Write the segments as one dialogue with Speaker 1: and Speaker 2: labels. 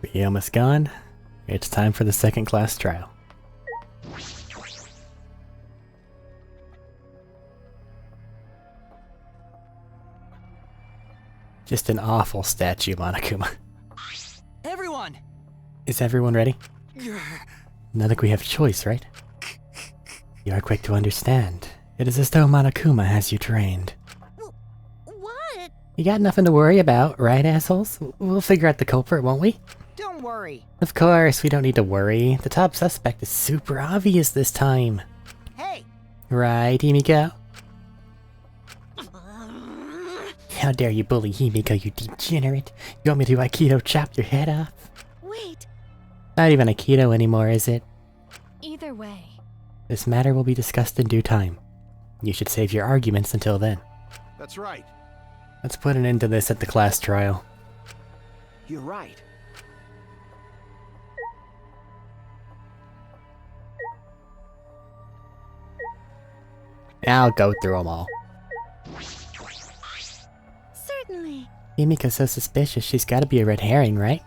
Speaker 1: We're almost gone. It's time for the second class trial. Just an awful statue, Monokuma.
Speaker 2: Everyone!
Speaker 1: Is everyone ready? Not like we have a choice, right? You are quick to understand. It is as though Monokuma has you trained.
Speaker 3: What?
Speaker 1: You got nothing to worry about, right, assholes? We'll figure out the culprit, won't we?
Speaker 2: Don't worry.
Speaker 1: Of course, we don't need to worry. The top suspect is super obvious this time.
Speaker 2: Hey!
Speaker 1: Right, Himiko? How dare you bully Himiko, you degenerate? You want me to Aikido chop your head off?
Speaker 3: Wait.
Speaker 1: Not even Aikido anymore, is it?
Speaker 3: Either way.
Speaker 1: This matter will be discussed in due time. You should save your arguments until then.
Speaker 4: That's right.
Speaker 1: Let's put an end to this at the class trial.
Speaker 4: You're right.
Speaker 1: I'll go through them all.
Speaker 3: Certainly.
Speaker 1: Himiko's so suspicious, she's gotta be a red herring, right?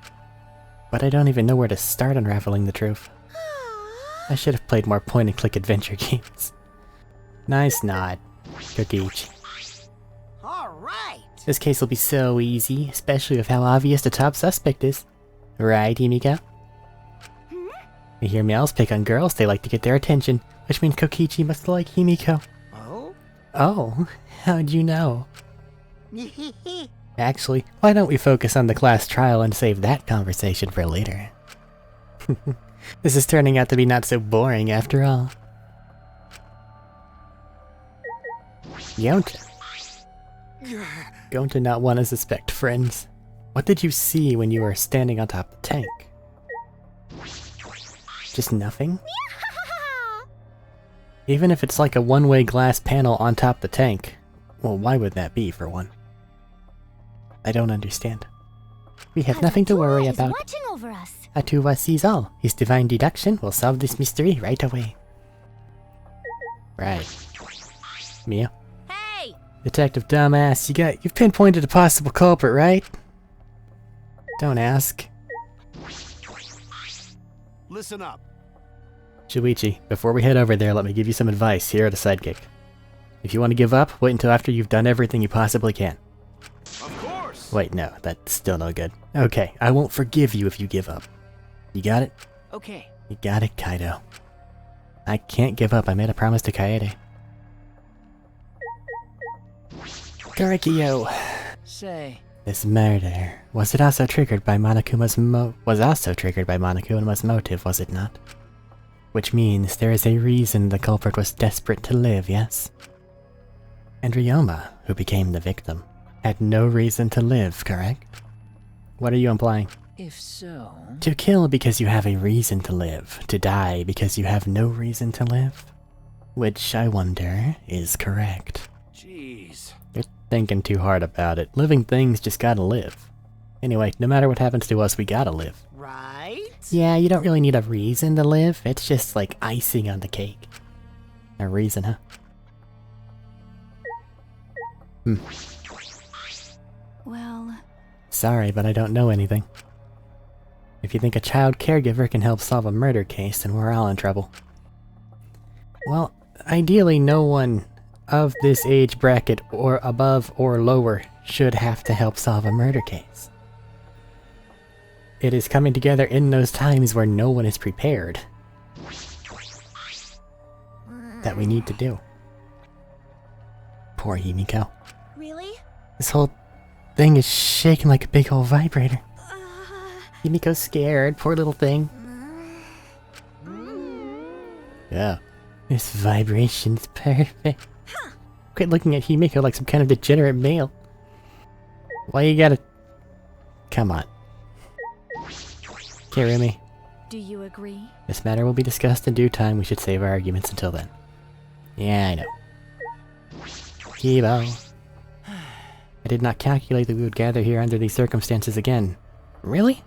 Speaker 1: But I don't even know where to start unraveling the truth. I should have played more point-and-click adventure games. Nice nod, Kokiichi.
Speaker 2: Alright!
Speaker 1: This case will be so easy, especially with how obvious the top suspect is. Right, Himiko? You hear males pick on girls, they like to get their attention, which means Kokiichi must like Himiko.
Speaker 2: Oh?
Speaker 1: Oh, how'd you know? Actually, why don't we focus on the class trial and save that conversation for later? This is turning out to be not so boring after all. Yonta. Going to not want to suspect friends. What did you see when you were standing on top of the tank? Just nothing? Even if it's like a one-way glass panel on top of the tank, well, why would that be, for one? I don't understand. We have nothing to worry about.
Speaker 3: Watching over us.
Speaker 1: Atuwa sees all. His divine deduction will solve this mystery right away. Right. Mia?
Speaker 3: Hey!
Speaker 1: Detective dumbass, you've pinpointed a possible culprit, right? Don't ask.
Speaker 4: Listen up.
Speaker 1: Shuichi, before we head over there, let me give you some advice here at a sidekick. If you want to give up, wait until after you've done everything you possibly can.
Speaker 4: Of course.
Speaker 1: Wait, no, that's still no good. Okay, I won't forgive you if you give up. You got it?
Speaker 2: Okay.
Speaker 1: You got it, Kaido. I can't give up, I made a promise to Kaede. Garikyo!
Speaker 2: Say,
Speaker 1: This murder, was also triggered by Monokuma's motive, was it not? Which means there is a reason the culprit was desperate to live, yes? And Ryoma, who became the victim, had no reason to live, correct? What are you implying?
Speaker 2: if so...
Speaker 1: To kill because you have a reason to live, to die because you have no reason to live? Which, I wonder, is correct.
Speaker 4: Jeez.
Speaker 1: You're thinking too hard about it. Living things just gotta live. Anyway, no matter what happens to us, we gotta live.
Speaker 2: Right?
Speaker 1: Yeah, you don't really need a reason to live. It's just like icing on the cake. A reason, huh?
Speaker 3: Well...
Speaker 1: Sorry, but I don't know anything. If you think a child caregiver can help solve a murder case, then we're all in trouble. Well, ideally no one of this age bracket or above or lower should have to help solve a murder case. It is coming together in those times where no one is prepared that we need to do. Poor Himiko.
Speaker 3: Really?
Speaker 1: This whole thing is shaking like a big old vibrator. Himiko's scared, poor little thing. Yeah. This vibration's perfect. Quit looking at Himiko like some kind of degenerate male. Why you gotta... Come on. Kirumi,
Speaker 3: Do you agree?
Speaker 1: this matter will be discussed in due time. We should save our arguments until then. Yeah, I know. Kibo. I did not calculate that we would gather here under these circumstances again. Really?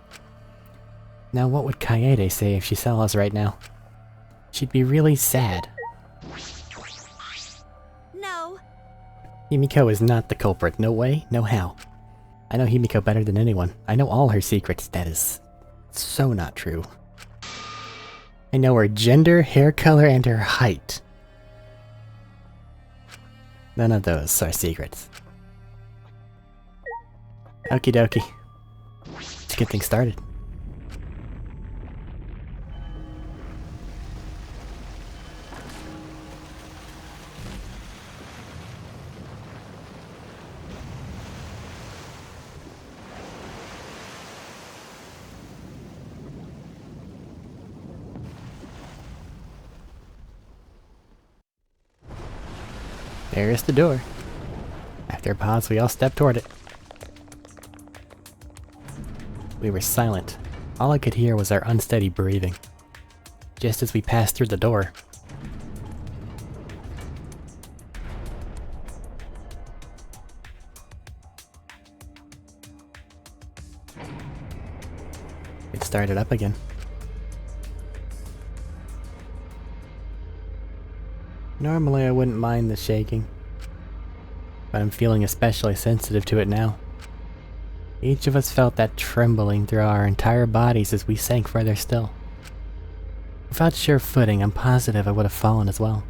Speaker 1: Now what would Kaede say if she saw us right now? She'd be really sad.
Speaker 3: No.
Speaker 1: Himiko is not the culprit. No way, no how. I know Himiko better than anyone. I know all her secrets, that is... So not true. I know her gender, hair color, and her height. None of those are secrets. Okie dokie. Let's get things started. There's the door. After a pause, we all stepped toward it. We were silent. All I could hear was our unsteady breathing. Just as we passed through the door, it started up again. Normally I wouldn't mind the shaking, but I'm feeling especially sensitive to it now. Each of us felt that trembling through our entire bodies as we sank further still. Without sure footing, I'm positive I would have fallen as well.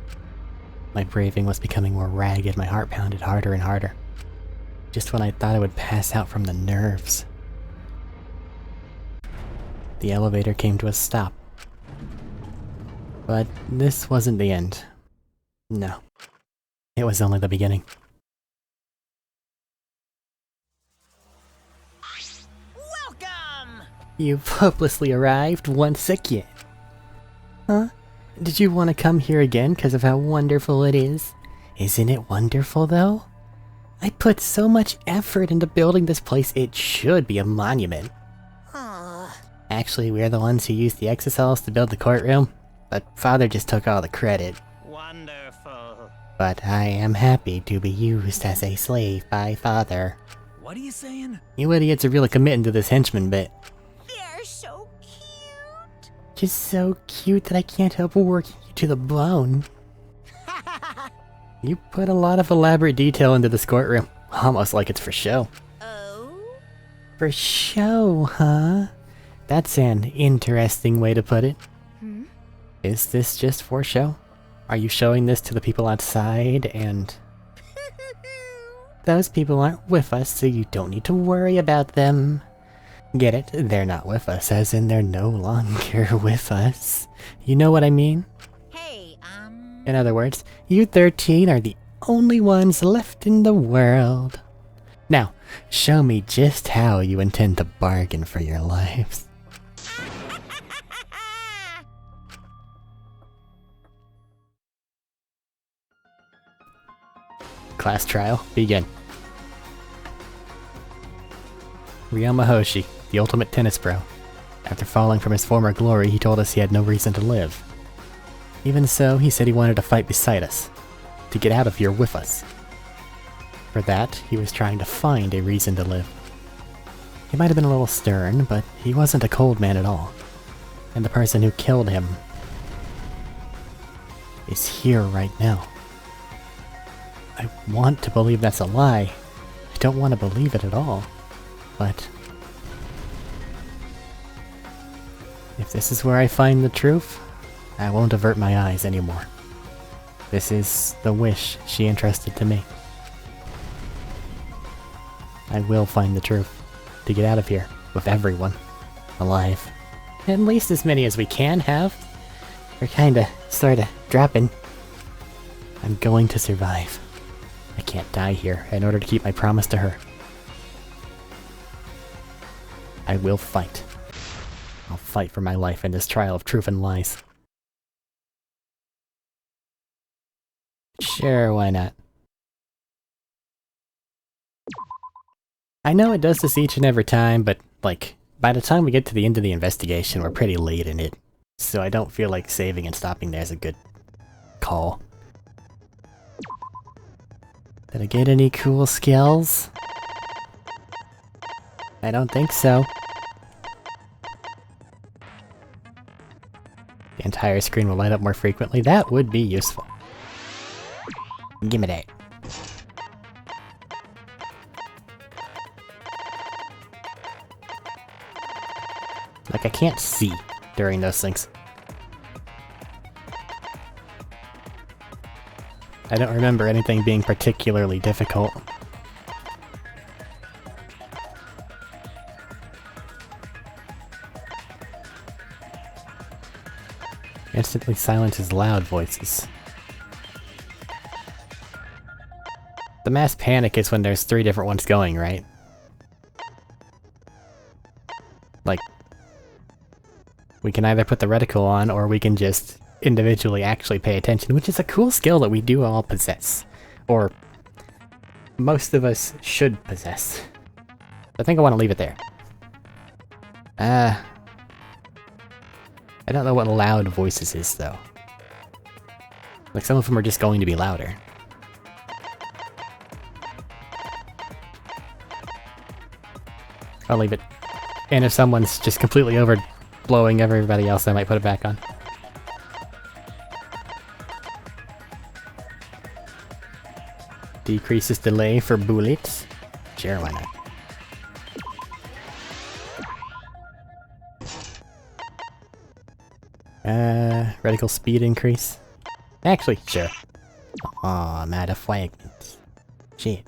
Speaker 1: My breathing was becoming more ragged, my heart pounded harder and harder. Just when I thought I would pass out from the nerves. The elevator came to a stop. But this wasn't the end. No. It was only the beginning.
Speaker 2: Welcome!
Speaker 1: You've hopelessly arrived once again. Huh? Did you want to come here again because of how wonderful it is? Isn't it wonderful, though? I put so much effort into building this place, it should be a monument. Actually, we're the ones who used the exocells to build the courtroom, but Father just took all the credit.
Speaker 2: Wonderful.
Speaker 1: But I am happy to be used as a slave by Father.
Speaker 2: What are you saying?
Speaker 1: You idiots are really committing to this henchman bit.
Speaker 3: They're so cute.
Speaker 1: Just so cute that I can't help working you to the bone. You put a lot of elaborate detail into this courtroom, almost like it's for show.
Speaker 3: Oh?
Speaker 1: For show, huh? That's an interesting way to put it.
Speaker 3: Hmm?
Speaker 1: Is this just for show? Are you showing this to the people outside and... Those people aren't with us, so you don't need to worry about them. Get it? They're not with us, as in they're no longer with us. You know what I mean?
Speaker 3: Hey,
Speaker 1: In other words, you 13 are the only ones left in the world. Now, show me just how you intend to bargain for your lives. Class trial, begin. Ryoma Hoshi, the ultimate tennis pro. After falling from his former glory, he told us he had no reason to live. Even so, he said he wanted to fight beside us. To get out of here with us. For that, he was trying to find a reason to live. He might have been a little stern, but he wasn't a cold man at all. And the person who killed him is here right now. I want to believe that's a lie. I don't want to believe it at all. But if this is where I find the truth, I won't avert my eyes anymore. This is the wish she entrusted to me. I will find the truth to get out of here with everyone alive. At least as many as we can have. We're kinda, sorta, dropping. I'm going to survive. I can't die here in order to keep my promise to her. I will fight. I'll fight for my life in this trial of truth and lies. Sure, why not? I know it does this each and every time, but, like, by the time we get to the end of the investigation, we're pretty late in it. So I don't feel like saving and stopping there is a good call. Did I get any cool skills? I don't think so. The entire screen will light up more frequently. That would be useful. Gimme that. Like, I can't see during those things. I don't remember anything being particularly difficult. Instantly silences loud voices. The mass panic is when there's 3 different ones going, right? Like, we can either put the reticle on, or we can just individually actually pay attention, which is a cool skill that we do all possess. Or, most of us should possess. I think I want to leave it there. I don't know what loud voices is, though. Like, some of them are just going to be louder. I'll leave it. And if someone's just completely overblowing everybody else, I might put it back on. Decreases delay for bullets. Sure, why not? Reticle speed increase. Actually, sure. Aw, I'm out of fragments. Shit.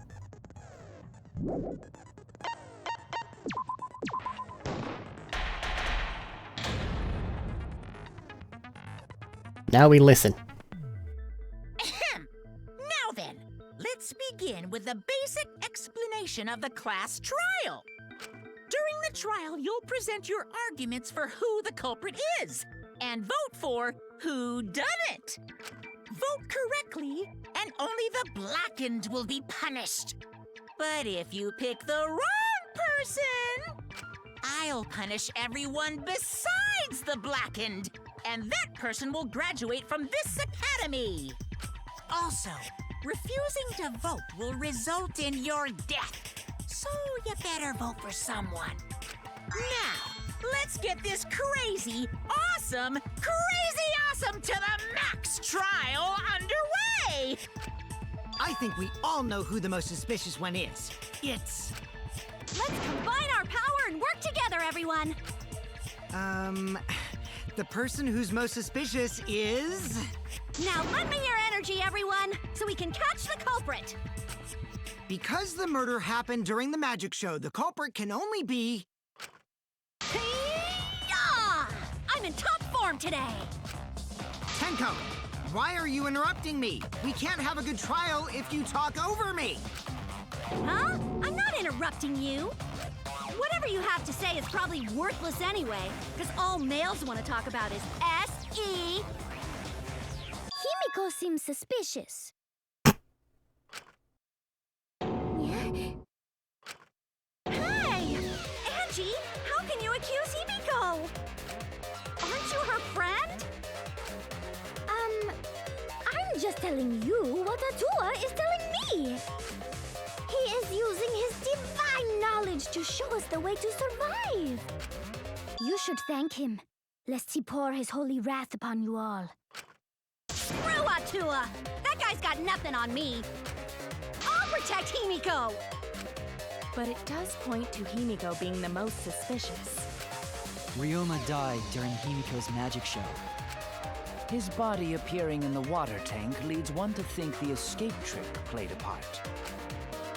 Speaker 1: Now we listen.
Speaker 3: Now then, let's begin with the basic explanation of the class trial. During the trial, you'll present your arguments for who the culprit is, and vote for who done it. Vote correctly, and only the blackened will be punished. But if you pick the wrong person, I'll punish everyone besides the blackened, and that person will graduate from this academy. Also, refusing to vote will result in your death, so you better vote for someone. Now, let's get this crazy awesome to the max trial underway!
Speaker 2: I think we all know who the most suspicious one is. It's...
Speaker 5: Let's combine our power and work together, everyone!
Speaker 2: The person who's most suspicious is...
Speaker 5: Now lend me your energy, everyone, so we can catch the culprit!
Speaker 2: Because the murder happened during the magic show, the culprit can only be...
Speaker 5: Hey-ya! I'm in top form today!
Speaker 2: Tenko, why are you interrupting me? We can't have a good trial if you talk over me!
Speaker 5: Huh? I'm not interrupting you! Whatever you have to say is probably worthless anyway, because all males want to talk about is S.E.
Speaker 6: Himiko seems suspicious.
Speaker 5: Hey! Angie, how can you accuse Himiko? Aren't you her friend?
Speaker 6: I'm just telling you what Atua is telling me. He is using his divine knowledge to show us the way to survive. You should thank him, lest he pour his holy wrath upon you all.
Speaker 5: Screw Atua! That guy's got nothing on me! I'll protect Himiko!
Speaker 7: But it does point to Himiko being the most suspicious.
Speaker 8: Ryoma died during Himiko's magic show. His body appearing in the water tank leads one to think the escape trick played a part.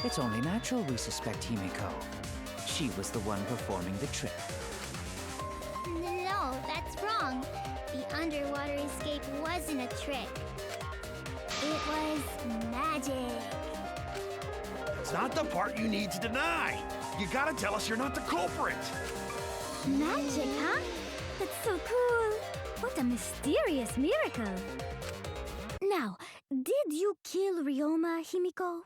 Speaker 8: It's only natural we suspect Himiko. She was the one performing the trick.
Speaker 6: No, that's wrong. The underwater escape wasn't a trick. It was magic.
Speaker 4: It's not the part you need to deny. You gotta tell us you're not the culprit.
Speaker 6: Magic, huh? That's so cool. What a mysterious miracle. Now, did you kill Ryoma, Himiko?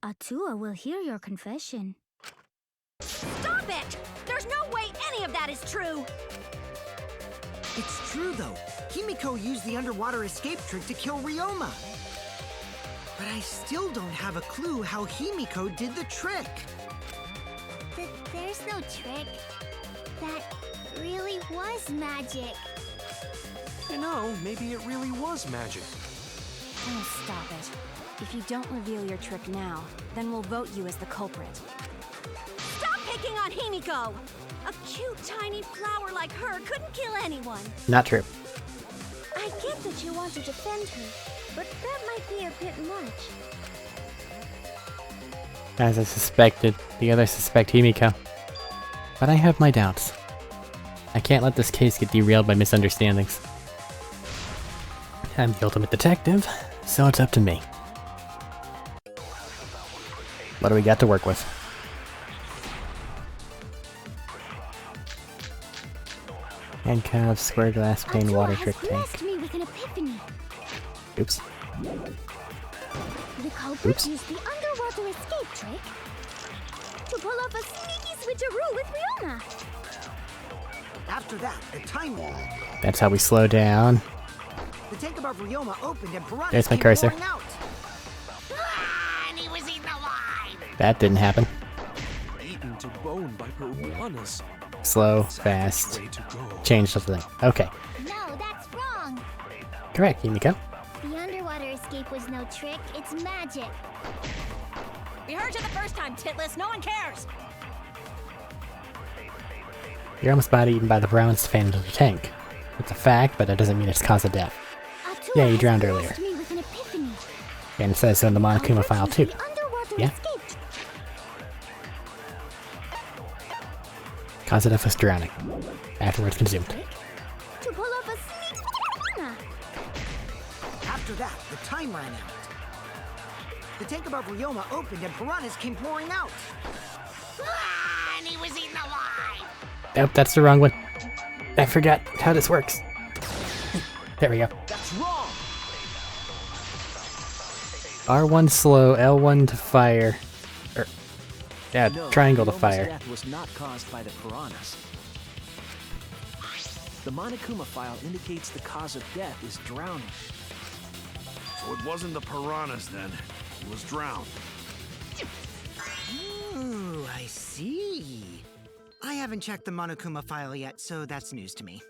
Speaker 6: Atua will hear your confession.
Speaker 5: Stop it! There's no way any of that is true!
Speaker 2: It's true, though. Himiko used the underwater escape trick to kill Ryoma. But I still don't have a clue how Himiko did the trick.
Speaker 6: There's no trick. That really was magic.
Speaker 4: You know, maybe it really was magic.
Speaker 7: Oh, stop it. If you don't reveal your trick now, then we'll vote you as the culprit.
Speaker 5: Stop picking on Himiko! A cute tiny flower like her couldn't kill anyone.
Speaker 1: Not true.
Speaker 6: I get that you want to defend her, but that might be a bit much.
Speaker 1: As I suspected, the others suspect Himiko. But I have my doubts. I can't let this case get derailed by misunderstandings. I'm the ultimate detective, so it's up to me. What do we got to work with? Handcuffs, square glass pane, water trick tank.
Speaker 6: Me with an epiphany.
Speaker 1: Oops.
Speaker 6: The culprit
Speaker 1: Oops.
Speaker 6: used the underwater escape trick to pull off a sneaky switcheroo with Ryoma.
Speaker 2: After that, the time wall.
Speaker 1: That's how we slow down.
Speaker 2: The tank above Ryoma opened and piranhas
Speaker 1: There's my
Speaker 2: came
Speaker 1: cursor.
Speaker 2: pouring out.
Speaker 3: And he was eaten alive.
Speaker 1: That didn't happen.
Speaker 4: Eaten to bone by piranhas.
Speaker 1: Slow, fast,
Speaker 4: Way to go.
Speaker 1: change something. Okay.
Speaker 6: No, that's wrong.
Speaker 1: Correct, Himiko.
Speaker 6: The underwater escape was no trick, it's magic.
Speaker 5: We heard you the first time, Titless. No one cares.
Speaker 1: You're almost about eaten by the piranhas fan into the tank. It's a fact, but that doesn't mean it's cause of death.
Speaker 6: Atua
Speaker 1: Yeah, you
Speaker 6: has
Speaker 1: drowned
Speaker 6: blessed
Speaker 1: earlier.
Speaker 6: Me with an epiphany.
Speaker 1: And it says so in the Monokuma file
Speaker 6: Culprit
Speaker 1: too.
Speaker 6: used the underwater
Speaker 1: Yeah.
Speaker 6: escape
Speaker 1: Cause of death was drowning. Afterwards consumed.
Speaker 6: trick to pull off a sneaky piranha.
Speaker 2: After that, the time ran out. The tank above Ryoma opened and piranhas came pouring out.
Speaker 3: And he was eaten alive.
Speaker 1: Nope, that's the wrong one. I forgot how this works. There we go.
Speaker 4: That's wrong.
Speaker 1: R1 slow, L1 to fire. Yeah,
Speaker 8: No,
Speaker 1: triangle to
Speaker 8: Ryoma's
Speaker 1: fire.
Speaker 8: death was not caused by the piranhas. The Monokuma file indicates the cause of death is drowning.
Speaker 4: So it wasn't the piranhas then. He was drowned.
Speaker 2: Ooh, I see. I haven't checked the Monokuma file yet, so that's news to me.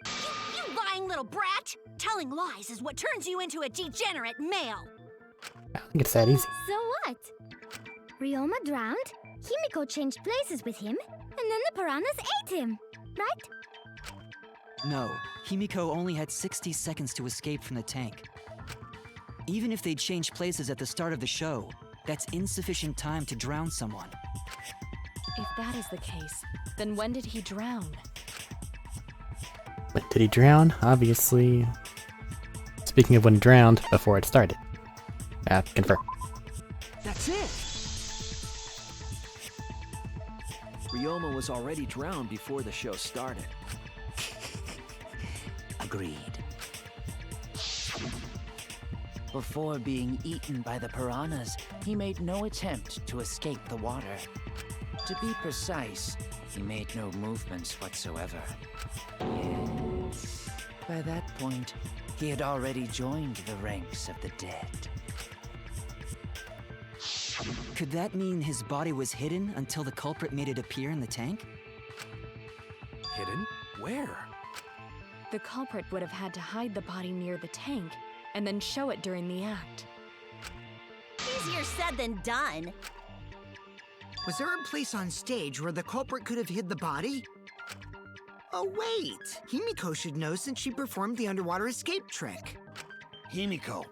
Speaker 5: You lying little brat! Telling lies is what turns you into a degenerate male.
Speaker 1: I think it's that easy.
Speaker 6: So what? Ryoma drowned, Himiko changed places with him, and then the piranhas ate him, right?
Speaker 9: No, Himiko only had 60 seconds to escape from the tank. Even if they'd changed places at the start of the show, that's insufficient time to drown someone.
Speaker 7: If that is the case, then when did he drown?
Speaker 1: But did he drown? Obviously. Speaking of when he drowned, before it started. Confirm.
Speaker 8: That's it! Ryoma was already drowned before the show started.
Speaker 10: Agreed. Before being eaten by the piranhas, he made no attempt to escape the water. To be precise, he made no movements whatsoever. Yet, by that point, he had already joined the ranks of the dead.
Speaker 9: Could that mean his body was hidden until the culprit made it appear in the tank?
Speaker 4: Hidden? Where?
Speaker 7: The culprit would have had to hide the body near the tank and then show it during the act.
Speaker 5: Easier said than done.
Speaker 2: Was there a place on stage where the culprit could have hid the body? Oh wait, Himiko should know since she performed the underwater escape trick.
Speaker 4: Himiko,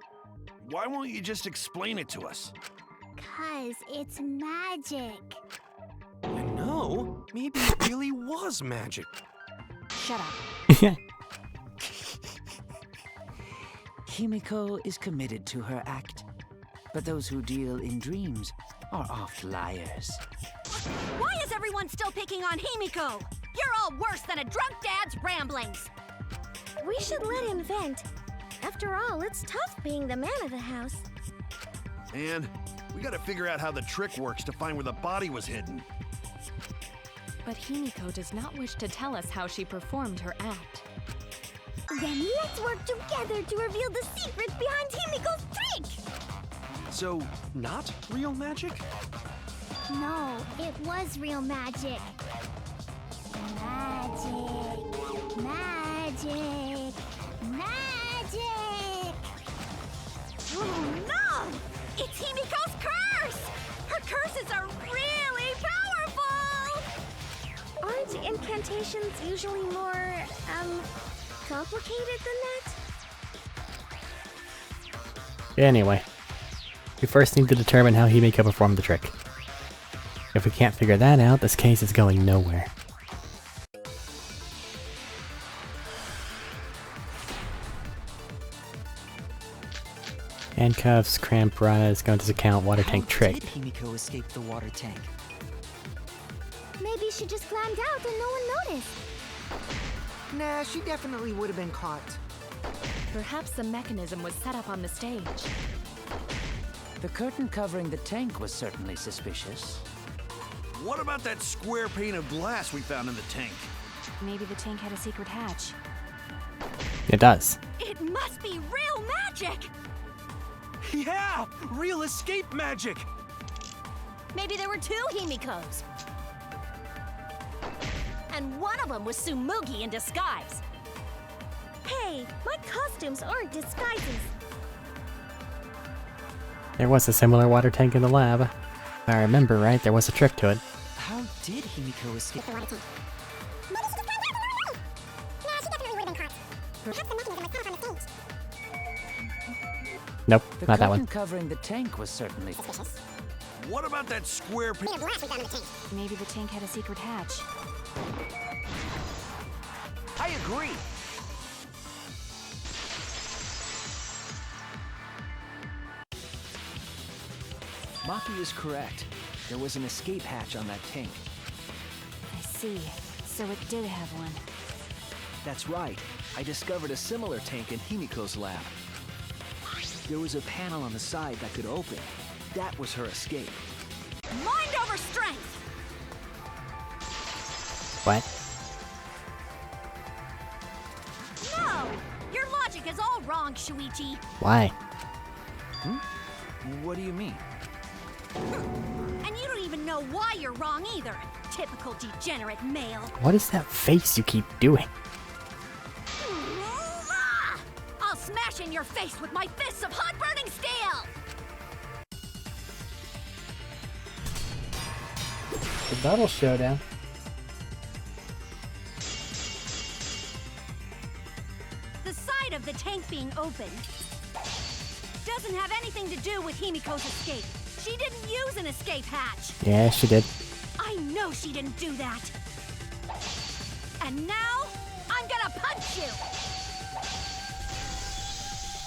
Speaker 4: why won't you just explain it to us?
Speaker 6: 'Cause it's magic.
Speaker 4: No, maybe it really was magic.
Speaker 7: Shut up.
Speaker 10: Himiko is committed to her act, but those who deal in dreams are oft liars.
Speaker 5: Why is everyone still picking on Himiko? You're all worse than a drunk dad's ramblings.
Speaker 6: We should let him vent. After all, it's tough being the man of the house.
Speaker 4: And we gotta figure out how the trick works to find where the body was hidden.
Speaker 7: But Himiko does not wish to tell us how she performed her act.
Speaker 6: Then let's work together to reveal the secret behind Himiko's trick!
Speaker 4: So, not real magic?
Speaker 6: No, it was real magic. Magic. Magic. Magic!
Speaker 5: Oh no! It's Himiko's curse! Her curses are really powerful!
Speaker 6: Are incantations usually more, complicated than that?
Speaker 1: Anyway, we first need to determine how Himiko performed the trick. If we can't figure that out, this case is going nowhere. Handcuffs, cramp rise, go into account, water tank trick.
Speaker 9: How did Himiko escape the water tank?
Speaker 6: Maybe she just climbed out and no one noticed.
Speaker 2: Nah, she definitely would have been caught.
Speaker 7: Perhaps the mechanism was set up on the stage.
Speaker 10: The curtain covering the tank was certainly suspicious.
Speaker 4: What about that square pane of glass we found in the tank?
Speaker 7: Maybe the tank had a secret hatch.
Speaker 1: It does.
Speaker 5: It must be real magic!
Speaker 4: Yeah! Real escape magic!
Speaker 5: Maybe there were two Himikos. And one of them was Tsumugi in disguise.
Speaker 6: Hey, my costumes aren't disguises.
Speaker 1: There was a similar water tank in the lab. If I remember right, there was a trick to it.
Speaker 9: How did Himiko escape?
Speaker 1: Nope,
Speaker 10: The
Speaker 1: not that
Speaker 10: curtain
Speaker 1: one.
Speaker 10: covering the tank was certainly suspicious.
Speaker 4: What about that square pane?
Speaker 7: Maybe the tank had a secret hatch.
Speaker 4: I agree!
Speaker 8: Maki is correct. There was an escape hatch on that tank.
Speaker 7: I see. So it did have one.
Speaker 11: That's right. I discovered a similar tank in Himiko's lab. There was a panel on the side that could open. That was her escape.
Speaker 5: Mind over strength!
Speaker 1: What?
Speaker 5: No! Your logic is all wrong, Shuichi.
Speaker 1: Why?
Speaker 8: What do you mean?
Speaker 5: And you don't even know why you're wrong either. Typical degenerate male.
Speaker 1: What is that face you keep doing?
Speaker 5: I'll smash in your face with my fists of hot burning steel!
Speaker 1: The battle showdown.
Speaker 5: The side of the tank being open doesn't have anything to do with Himiko's escape. She didn't use an escape hatch.
Speaker 1: Yeah, she did.
Speaker 5: I know she didn't do that. And now, I'm gonna punch you!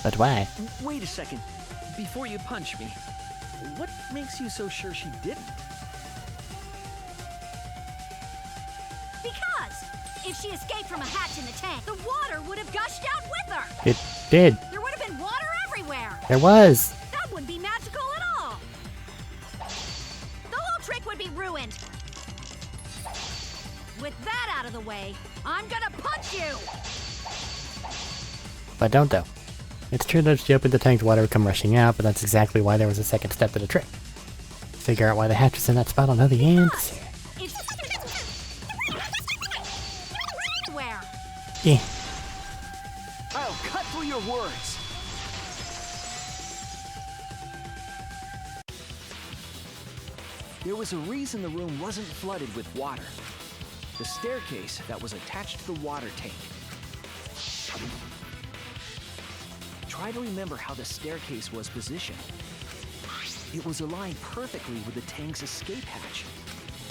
Speaker 1: But why?
Speaker 11: Wait a second. Before you punch me, what makes you so sure she didn't?
Speaker 5: Because if she escaped from a hatch in the tank, the water would have gushed out with her.
Speaker 1: It did.
Speaker 5: There would have been water everywhere.
Speaker 1: There was.
Speaker 5: That wouldn't be magical at all. The whole trick would be ruined. With that out of the way, I'm gonna punch you.
Speaker 1: But don't though. It's true that if she opened the tank, the water would come rushing out, but that's exactly why there was a second step to the trick. Figure out why the hatch was in that spot, I'll know the answer.
Speaker 5: Where?
Speaker 1: Yeah.
Speaker 11: I'll cut through your words. There was a reason the room wasn't flooded with water. The staircase that was attached to the water tank. Try to remember how the staircase was positioned. It was aligned perfectly with the tank's escape hatch,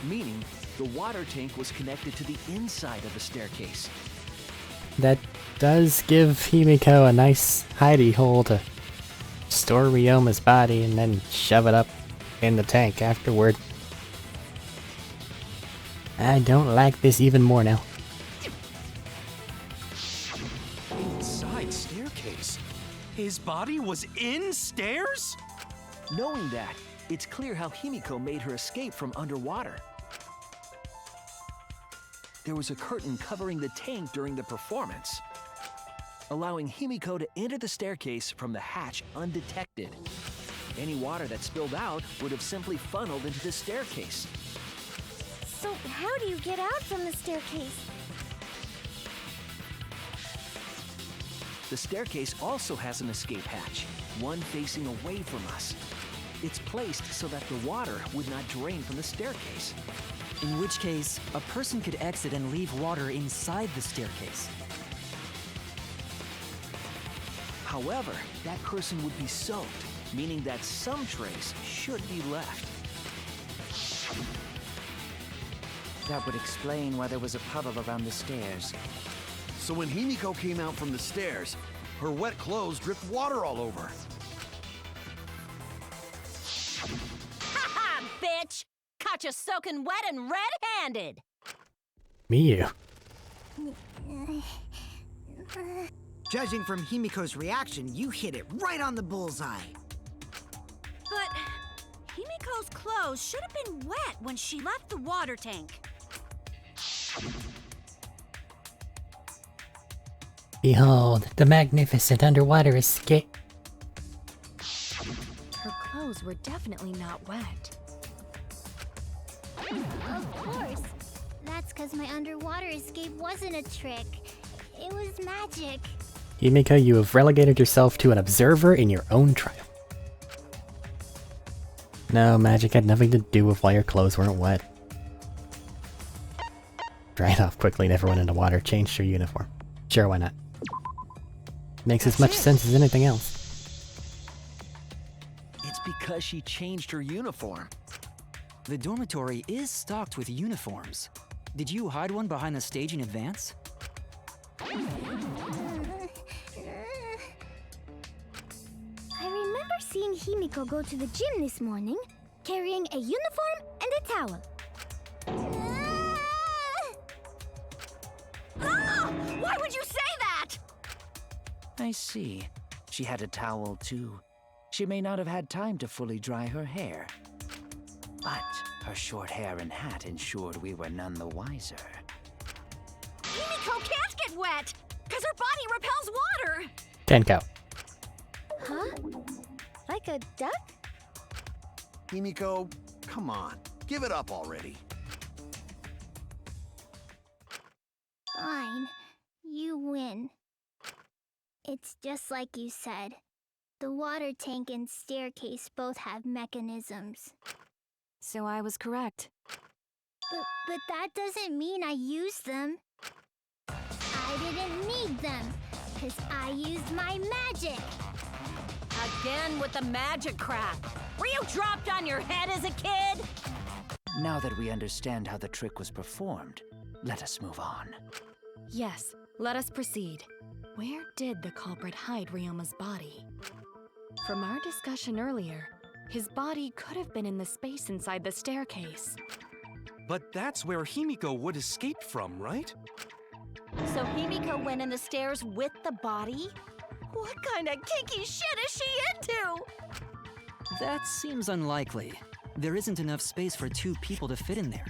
Speaker 11: meaning the water tank was connected to the inside of the staircase.
Speaker 1: That does give Himiko a nice hidey hole to store Ryoma's body and then shove it up in the tank afterward. I don't like this even more now.
Speaker 4: Inside staircase? His body was in stairs?
Speaker 11: Knowing that, it's clear how Himiko made her escape from underwater. There was a curtain covering the tank during the performance, allowing Himiko to enter the staircase from the hatch undetected. Any water that spilled out would have simply funneled into the staircase.
Speaker 6: So how do you get out from the staircase?
Speaker 11: The staircase also has an escape hatch, one facing away from us. It's placed so that the water would not drain from the staircase.
Speaker 9: In which case, a person could exit and leave water inside the staircase.
Speaker 11: However, that person would be soaked, meaning that some trace should be left.
Speaker 10: That would explain why there was a puddle around the stairs.
Speaker 4: So when Himiko came out from the stairs, her wet clothes dripped water all over.
Speaker 5: Ha ha, bitch! Caught you soaking wet and red-handed!
Speaker 1: Me, you.
Speaker 2: Judging from Himiko's reaction, you hit it right on the bullseye.
Speaker 5: But Himiko's clothes should have been wet when she left the water tank.
Speaker 1: Behold, the magnificent underwater escape.
Speaker 7: Her clothes were definitely not wet.
Speaker 6: Of course. That's because my underwater escape wasn't a trick. It was magic.
Speaker 1: Himiko, you have relegated yourself to an observer in your own trial. No, magic had nothing to do with why your clothes weren't wet. Dried off quickly, never went into water, changed your uniform. Sure, why not? Makes as much sense as anything else.
Speaker 11: It's because she changed her uniform.
Speaker 9: The dormitory is stocked with uniforms. Did you hide one behind the stage in advance?
Speaker 6: I remember seeing Himiko go to the gym this morning, carrying a uniform and a towel.
Speaker 5: Ah! Why would you say that?
Speaker 10: I see. She had a towel too. She may not have had time to fully dry her hair. But her short hair and hat ensured we were none the wiser.
Speaker 5: Himiko can't get wet, because her body repels water.
Speaker 1: Tenko.
Speaker 6: Huh? Like a duck?
Speaker 4: Himiko, come on, give it up already.
Speaker 6: Fine. You win. It's just like you said. The water tank and staircase both have mechanisms.
Speaker 7: So I was correct.
Speaker 6: But that doesn't mean I used them. I didn't need them, because I used my magic.
Speaker 5: Again with the magic crap. Were you dropped on your head as a kid?
Speaker 10: Now that we understand how the trick was performed, let us move on.
Speaker 7: Yes, let us proceed. Where did the culprit hide Ryoma's body? From our discussion earlier, his body could have been in the space inside the staircase.
Speaker 12: But that's where Himiko would escape from, right?
Speaker 5: So Himiko went in the stairs with the body? What kind of kinky shit is she into?
Speaker 9: That seems unlikely. There isn't enough space for two people to fit in there.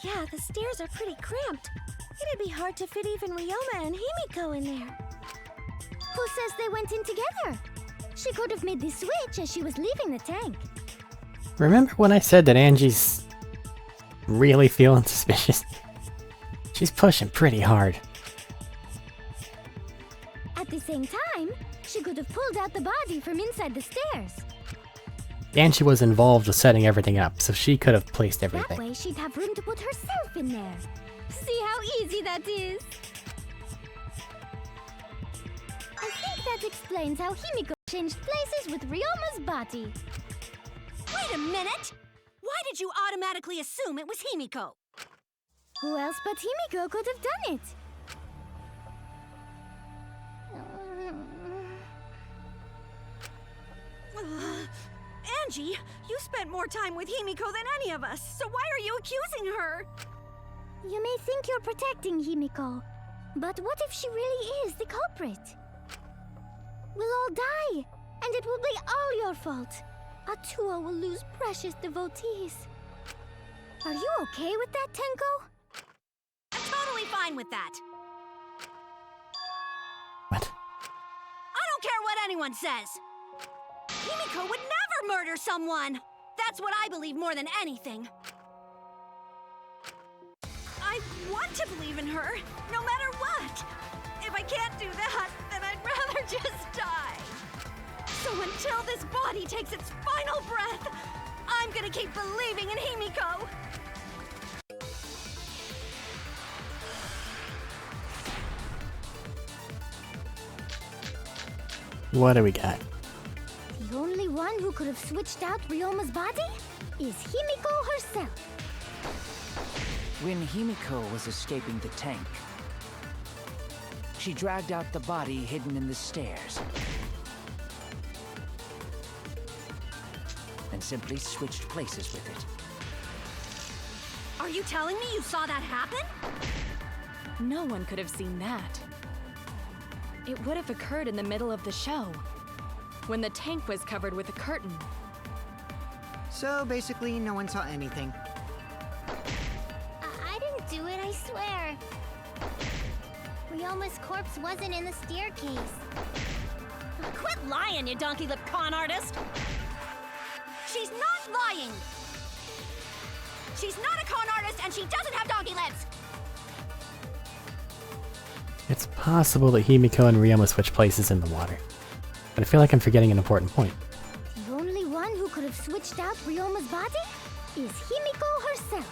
Speaker 6: Yeah, the stairs are pretty cramped. It'd be hard to fit even Ryoma and Himiko in there. Who says they went in together? She could have made the switch as she was leaving the tank.
Speaker 1: Remember when I said that Angie's really feeling suspicious? She's pushing pretty hard.
Speaker 6: At the same time, she could have pulled out the body from inside the stairs.
Speaker 1: And she was involved with setting everything up, so she could have placed
Speaker 6: That
Speaker 1: everything.
Speaker 6: way she'd have room to put herself in there. See how easy that is? I think that explains how Himiko changed places with Ryoma's body.
Speaker 5: Wait a minute! Why did you automatically assume it was Himiko?
Speaker 6: Who else but Himiko could have done it?
Speaker 5: Angie, you spent more time with Himiko than any of us, so why are you accusing her?
Speaker 6: You may think you're protecting Himiko, but what if she really is the culprit? We'll all die, and it will be all your fault. Atua will lose precious devotees. Are you okay with that, Tenko?
Speaker 5: I'm totally fine with that.
Speaker 1: What?
Speaker 5: I don't care what anyone says. Himiko would never murder someone. That's what I believe more than anything. I want to believe in her, no matter what. If I can't do that, then I'd rather just die. So until this body takes its final breath, I'm gonna keep believing in Himiko!
Speaker 1: What do we got?
Speaker 6: The only one who could have switched out Ryoma's body is Himiko herself.
Speaker 10: When Himiko was escaping the tank, she dragged out the body hidden in the stairs and simply switched places with it.
Speaker 5: Are you telling me you saw that happen?
Speaker 7: No one could have seen that. It would have occurred in the middle of the show, when the tank was covered with a curtain.
Speaker 2: So basically, no one saw anything.
Speaker 6: I didn't do it, I swear. Ryoma's corpse wasn't in the staircase.
Speaker 5: Quit lying, you donkey-lipped con artist! She's not lying! She's not a con artist, and she doesn't have donkey lips!
Speaker 1: It's possible that Himiko and Ryoma switch places in the water, but I feel like I'm forgetting an important point.
Speaker 6: The only one who could have switched out Ryoma's body is Himiko herself.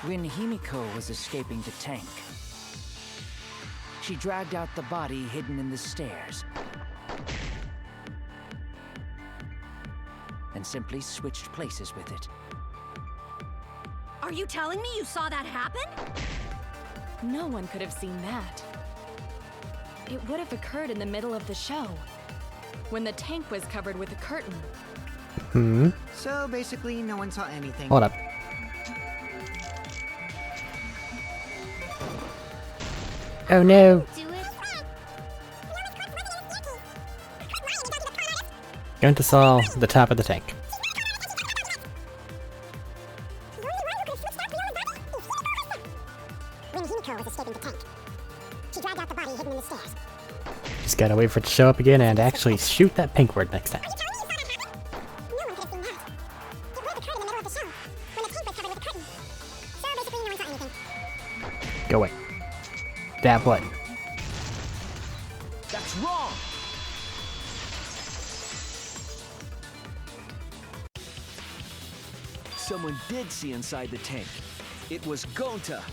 Speaker 10: When Himiko was escaping the tank, she dragged out the body hidden in the stairs and simply switched places with it.
Speaker 5: Are you telling me you saw that happen?
Speaker 7: No one could have seen that. It would have occurred in the middle of the show, when the tank was covered with a curtain.
Speaker 2: So basically, no one saw anything.
Speaker 1: Hold up. Oh no!
Speaker 6: Do it.
Speaker 1: Going to saw the top of the tank.
Speaker 6: When Himiko was escaping the tank, she dragged out the body hidden in the stairs.
Speaker 1: Just gotta wait for it to show up again and actually shoot that pink word next time.
Speaker 6: No one could have seen that. It would have occurred in the middle of the show, when the tank was covered with a curtain. So basically, no one saw anything.
Speaker 1: Go away. That button.
Speaker 11: That's wrong! Someone did see inside the tank. It was Gonta.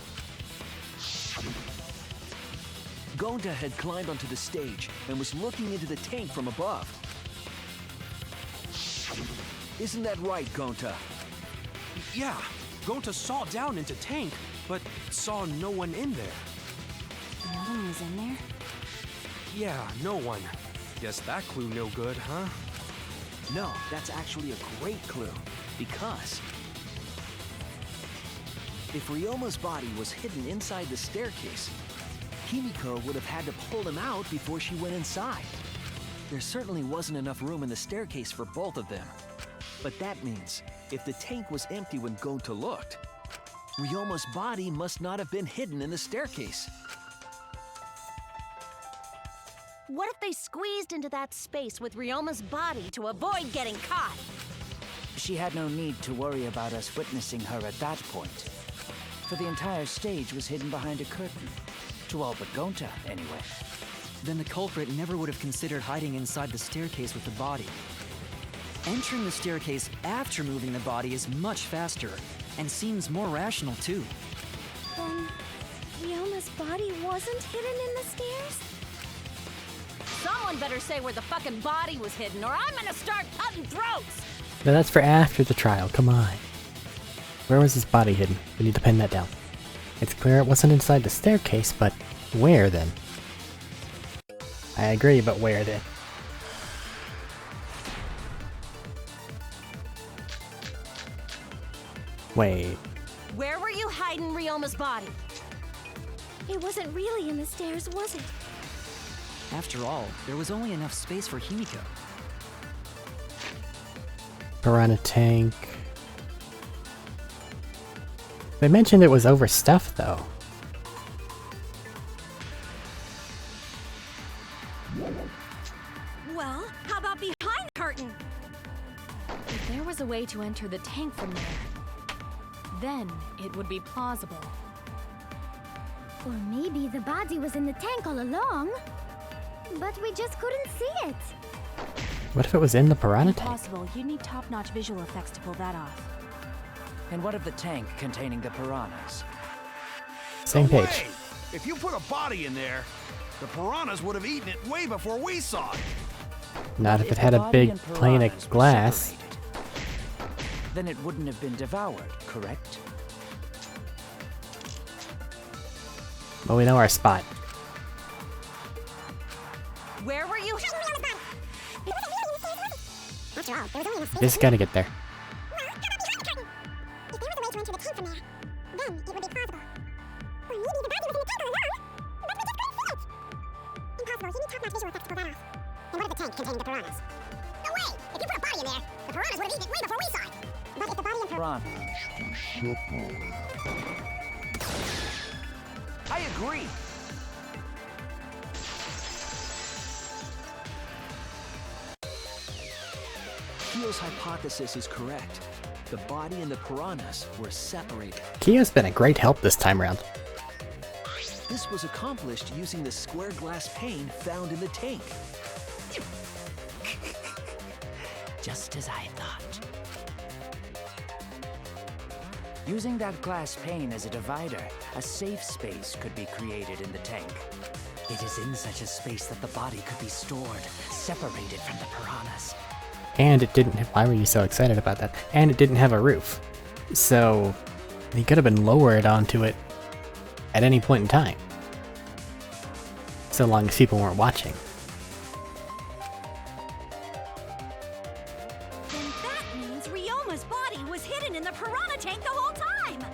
Speaker 11: Gonta had climbed onto the stage and was looking into the tank from above. Isn't that right, Gonta?
Speaker 12: Yeah, Gonta saw down into tank, but saw no one in there.
Speaker 7: No one was in there?
Speaker 12: Yeah, no one. Guess that clue no good, huh?
Speaker 11: No, that's actually a great clue, because if Ryoma's body was hidden inside the staircase, Himiko would have had to pull him out before she went inside. There certainly wasn't enough room in the staircase for both of them. But that means, if the tank was empty when Gonta looked, Ryoma's body must not have been hidden in the staircase.
Speaker 5: What if they squeezed into that space with Ryoma's body to avoid getting caught?
Speaker 10: She had no need to worry about us witnessing her at that point, for the entire stage was hidden behind a curtain. To all but Gonta, anyway.
Speaker 9: Then the culprit never would have considered hiding inside the staircase with the body. Entering the staircase after moving the body is much faster, and seems more rational too.
Speaker 6: Then, Ryoma's body wasn't hidden in the stairs?
Speaker 5: Someone better say where the fucking body was hidden, or I'm gonna start cutting throats!
Speaker 1: No, that's for after the trial, come on. Where was his body hidden? We need to pin that down. It's clear it wasn't inside the staircase, but where then? I agree, but where then? Wait.
Speaker 5: Where were you hiding Ryoma's body?
Speaker 6: It wasn't really in the stairs, was it?
Speaker 9: After all, there was only enough space for Himiko.
Speaker 1: Piranha tank. They mentioned it was overstuffed, though.
Speaker 5: Well, how about behind the curtain?
Speaker 7: If there was a way to enter the tank from there, then it would be plausible.
Speaker 6: Or maybe the body was in the tank all along, but we just couldn't see it.
Speaker 1: What if it was in the piranha tank?
Speaker 7: Impossible. You'd need top-notch visual effects to pull that off.
Speaker 8: And what of the tank containing the piranhas?
Speaker 1: Same
Speaker 4: No
Speaker 1: page.
Speaker 4: way! If you put a body in there, the piranhas would have eaten it way before we saw it.
Speaker 1: Not if
Speaker 8: If
Speaker 1: it had
Speaker 8: the
Speaker 1: a
Speaker 8: body
Speaker 1: big
Speaker 8: and
Speaker 1: plane
Speaker 8: piranhas
Speaker 1: of
Speaker 8: were
Speaker 1: glass.
Speaker 8: separated, then it wouldn't have been devoured, correct?
Speaker 1: Well, we know our spot.
Speaker 5: Where were you?
Speaker 1: Just gotta get there.
Speaker 8: Piranha.
Speaker 11: I agree.
Speaker 8: Keo's hypothesis is correct. The body and the piranhas were separated.
Speaker 1: Kia's been a great help this time around.
Speaker 11: This was accomplished using the square glass pane found in the tank.
Speaker 10: Just as I thought.
Speaker 8: Using that glass pane as a divider, a safe space could be created in the tank.
Speaker 10: It is in such a space that the body could be stored, separated from the piranhas.
Speaker 1: And it didn't have, why were you so excited about that? And it didn't have a roof. So, he could have been lowered onto it at any point in time. So long as people weren't watching.
Speaker 5: Then that means Ryoma's body was hidden in the piranha tank the whole time!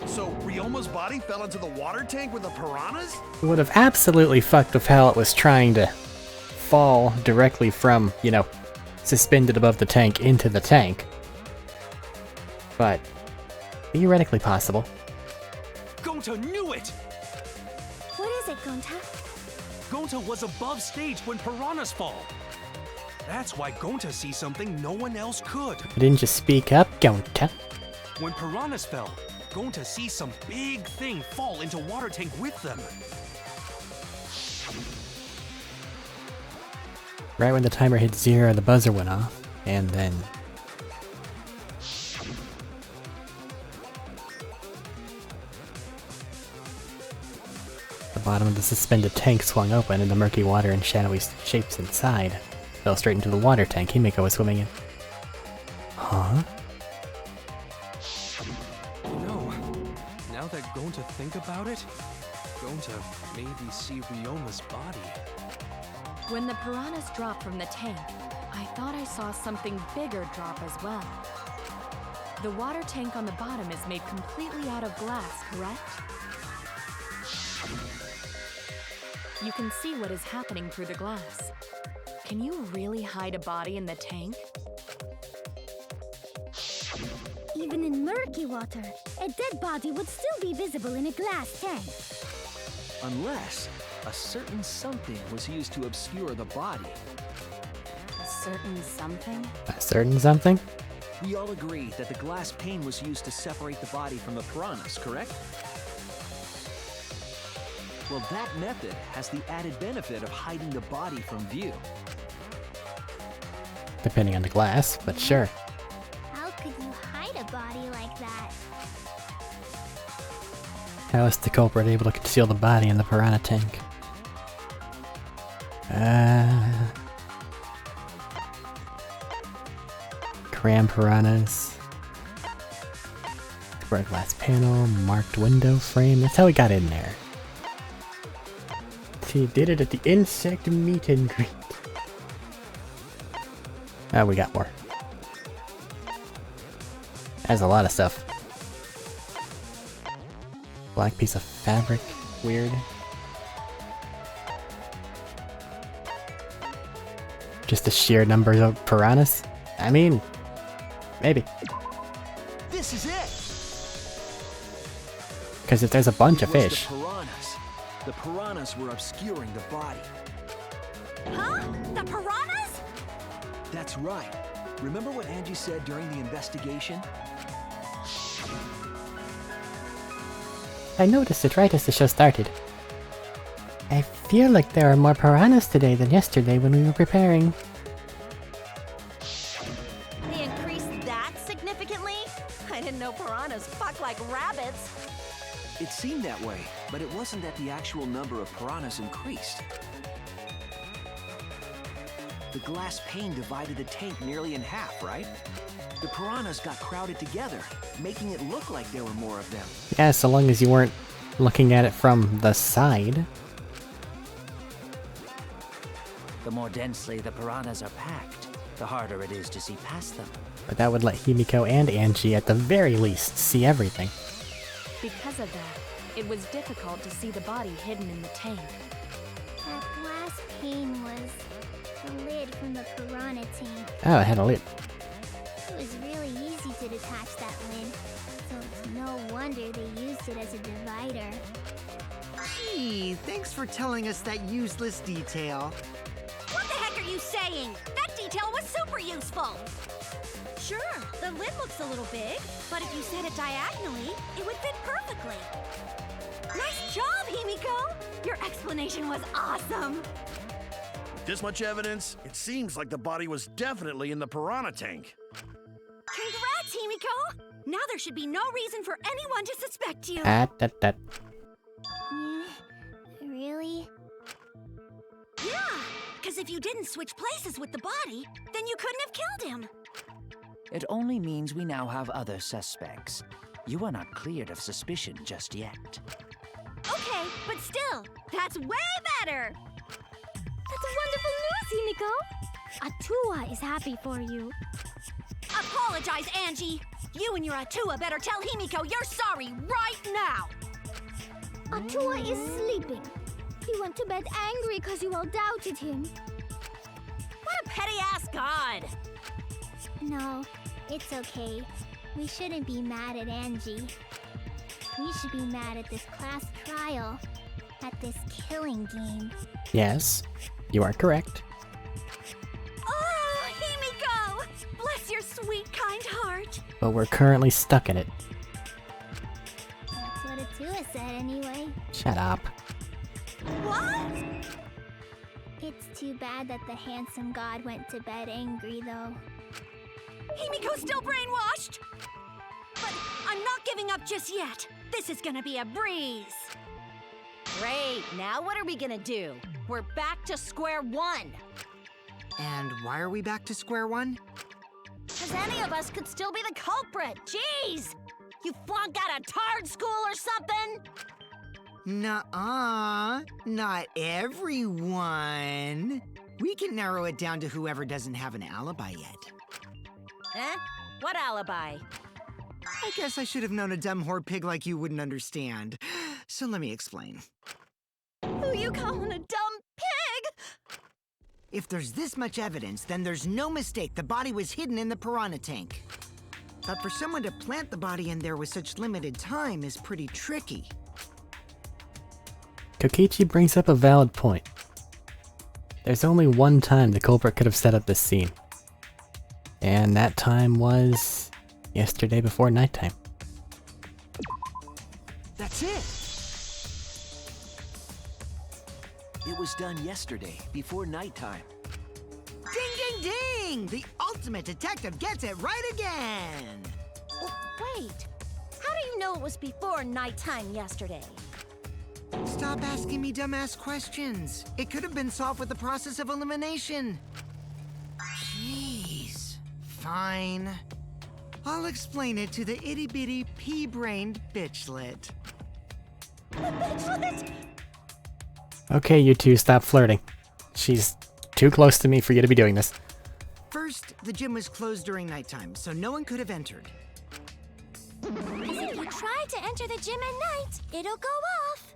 Speaker 4: So Ryoma's body fell into the water tank with the piranhas?
Speaker 1: It would have absolutely fucked with how it was trying to fall directly from, you know, suspended above the tank into the tank. But theoretically possible.
Speaker 12: Gonta knew it!
Speaker 6: What is it, Gonta?
Speaker 12: Gonta was above stage when piranhas fall. That's why Gonta sees something no one else could.
Speaker 1: I didn't just speak up, Gonta.
Speaker 12: When piranhas fell, Gonta sees some big thing fall into water tank with them.
Speaker 1: Right when the timer hit 0, the buzzer went off, and then... the bottom of the suspended tank swung open, and the murky water and shadowy shapes inside fell straight into the water tank Himiko was swimming in. Huh?
Speaker 12: You know, now that Gonta think about it, Gonta maybe see Ryoma's body.
Speaker 7: When the piranhas dropped from the tank, I thought I saw something bigger drop as well. The water tank on the bottom is made completely out of glass, correct? You can see what is happening through the glass. Can you really hide a body in the tank?
Speaker 6: Even in murky water, a dead body would still be visible in a glass tank.
Speaker 11: Unless a certain something was used to obscure the body.
Speaker 7: A certain something?
Speaker 1: A certain something?
Speaker 11: We all agree that the glass pane was used to separate the body from the piranhas, correct? Well, that method has the added benefit of hiding the body from view.
Speaker 1: Depending on the glass, but sure.
Speaker 6: How could you hide a body like that?
Speaker 1: How is the culprit able to conceal the body in the piranha tank? Cram piranhas. Square glass panel, marked window frame. That's how we got in there. He did it at the insect meet and greet. Oh, we got more. That's a lot of stuff. Black piece of fabric. Weird. Just the sheer numbers of piranhas? I mean, maybe.
Speaker 11: This is it!
Speaker 1: Because if there's a bunch of
Speaker 11: It was
Speaker 1: fish.
Speaker 11: The piranhas. The piranhas were obscuring the body.
Speaker 5: Huh? The piranhas?
Speaker 11: That's right. Remember what Angie said during the investigation?
Speaker 1: I noticed it right as the show started. I feel like there are more piranhas today than yesterday when we were preparing.
Speaker 13: I didn't know piranhas fuck like rabbits.
Speaker 11: It seemed that way, but it wasn't that the actual number of piranhas increased. The glass pane divided the tank nearly in half, right? The piranhas got crowded together, making it look like there were more of them.
Speaker 1: Yeah, so long as you weren't looking at it from the side.
Speaker 10: The more densely the piranhas are packed, the harder it is to see past them.
Speaker 1: But that would let Himiko and Angie at the very least see everything.
Speaker 7: Because of that, it was difficult to see the body hidden in the tank.
Speaker 6: That glass pane was the lid from the piranha tank.
Speaker 1: Oh, it had a lid.
Speaker 6: It was really easy to detach that lid, so it's no wonder they used it as a divider.
Speaker 2: Gee, thanks for telling us that useless detail.
Speaker 5: What the heck are you saying? That detail was super useful! Sure, the lid looks a little big, but if you set it diagonally, it would fit perfectly. Nice job, Himiko! Your explanation was awesome!
Speaker 4: With this much evidence, it seems like the body was definitely in the piranha tank.
Speaker 5: Congrats, Himiko! Now there should be no reason for anyone to suspect you.
Speaker 1: That.
Speaker 6: Really?
Speaker 5: Yeah, because if you didn't switch places with the body, then you couldn't have killed him.
Speaker 10: It only means we now have other suspects. You are not cleared of suspicion just yet.
Speaker 5: Okay, but still, that's way better!
Speaker 6: That's wonderful news, Himiko! Atua is happy for you.
Speaker 5: Apologize, Angie! You and your Atua better tell Himiko you're sorry right now!
Speaker 6: Atua is sleeping. He went to bed angry because you all doubted him.
Speaker 5: What a petty-ass god!
Speaker 6: No, it's okay. We shouldn't be mad at Angie. We should be mad at this class trial, at this killing game.
Speaker 1: Yes, you are correct.
Speaker 5: Oh, Himiko! Bless your sweet, kind heart.
Speaker 1: But we're currently stuck in it.
Speaker 6: That's what Atua said anyway.
Speaker 1: Shut up.
Speaker 5: What?
Speaker 6: It's too bad that the handsome god went to bed angry, though.
Speaker 5: Himiko's still brainwashed! But I'm not giving up just yet. This is gonna be a breeze.
Speaker 13: Great, now what are we gonna do? We're back to square one.
Speaker 2: And why are we back to square one?
Speaker 13: Because any of us could still be the culprit. Jeez! You flunked out of Tard School or something?
Speaker 2: Nuh-uh, not everyone. We can narrow it down to whoever doesn't have an alibi yet.
Speaker 13: Eh? What alibi?
Speaker 2: I guess I should have known a dumb whore pig like you wouldn't understand. So let me explain.
Speaker 5: Who you calling a dumb pig?
Speaker 2: If there's this much evidence, then there's no mistake the body was hidden in the piranha tank. But for someone to plant the body in there with such limited time is pretty tricky.
Speaker 1: Kokichi brings up a valid point. There's only one time the culprit could have set up this scene. And that time was yesterday before nighttime.
Speaker 11: That's it! It was done yesterday, before nighttime.
Speaker 2: Ding, ding, ding! The ultimate detective gets it right again!
Speaker 13: Oh, wait. How do you know it was before nighttime yesterday?
Speaker 2: Stop asking me dumbass questions. It could have been solved with the process of elimination. Jeez. Fine. I'll explain it to the itty-bitty pea-brained bitchlet.
Speaker 5: Bitchlet?
Speaker 1: Okay, you two, stop flirting. She's too close to me for you to be doing this.
Speaker 2: First, the gym was closed during nighttime, so no one could have entered.
Speaker 6: Because if you try to enter the gym at night, it'll go off.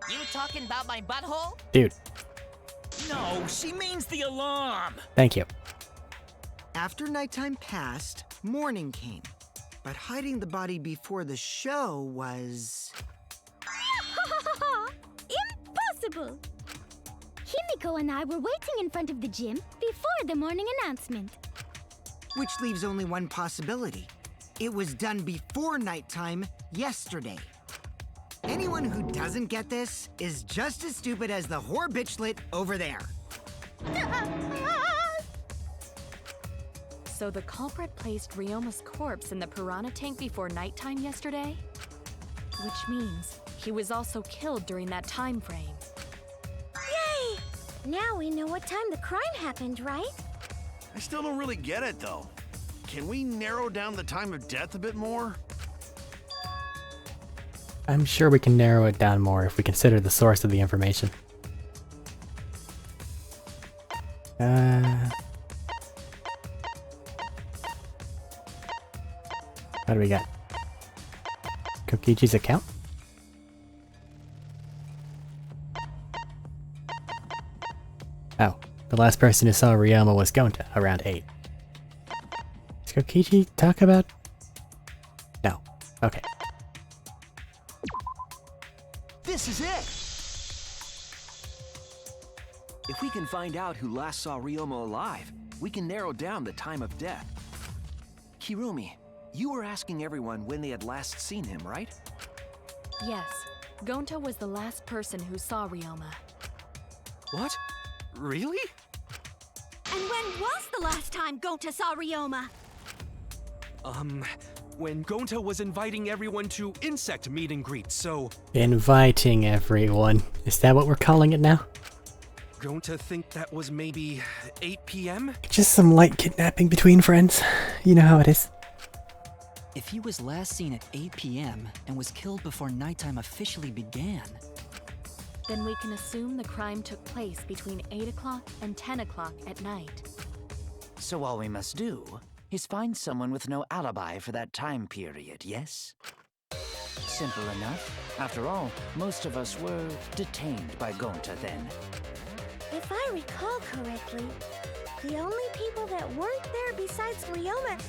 Speaker 3: You talking about my butthole?
Speaker 1: Dude.
Speaker 12: No, she means the alarm!
Speaker 1: Thank you.
Speaker 2: After nighttime passed, morning came. But hiding the body before the show was...
Speaker 6: Impossible! Himiko and I were waiting in front of the gym before the morning announcement.
Speaker 2: Which leaves only one possibility. It was done before nighttime yesterday. Anyone who doesn't get this is just as stupid as the whore bitchlet over there.
Speaker 7: So the culprit placed Ryoma's corpse in the piranha tank before nighttime yesterday? Which means he was also killed during that time frame.
Speaker 6: Yay! Now we know what time the crime happened, right?
Speaker 4: I still don't really get it, though. Can we narrow down the time of death a bit more?
Speaker 1: I'm sure we can narrow it down more if we consider the source of the information. What do we got? Kokichi's account? Oh, the last person who saw Ryoma was Gonta, around 8. Does Kokichi talk about... No. Okay.
Speaker 11: This is it! If we can find out who last saw Ryoma alive, we can narrow down the time of death. Kirumi, you were asking everyone when they had last seen him, right?
Speaker 7: Yes, Gonta was the last person who saw Ryoma.
Speaker 12: What? Really?
Speaker 5: And when was the last time Gonta saw Ryoma?
Speaker 12: When Gonta was inviting everyone to insect meet and greet, so...
Speaker 1: Inviting everyone. Is that what we're calling it now?
Speaker 12: Gonta think that was maybe 8 p.m.?
Speaker 1: Just some light kidnapping between friends. You know how it is.
Speaker 9: If he was last seen at 8 p.m. and was killed before nighttime officially began...
Speaker 7: Then we can assume the crime took place between 8 o'clock and 10 o'clock at night.
Speaker 10: So all we must do is find someone with no alibi for that time period, yes? Simple enough. After all, most of us were detained by Gonta then.
Speaker 6: If I recall correctly, the only people that weren't there besides Ryoma...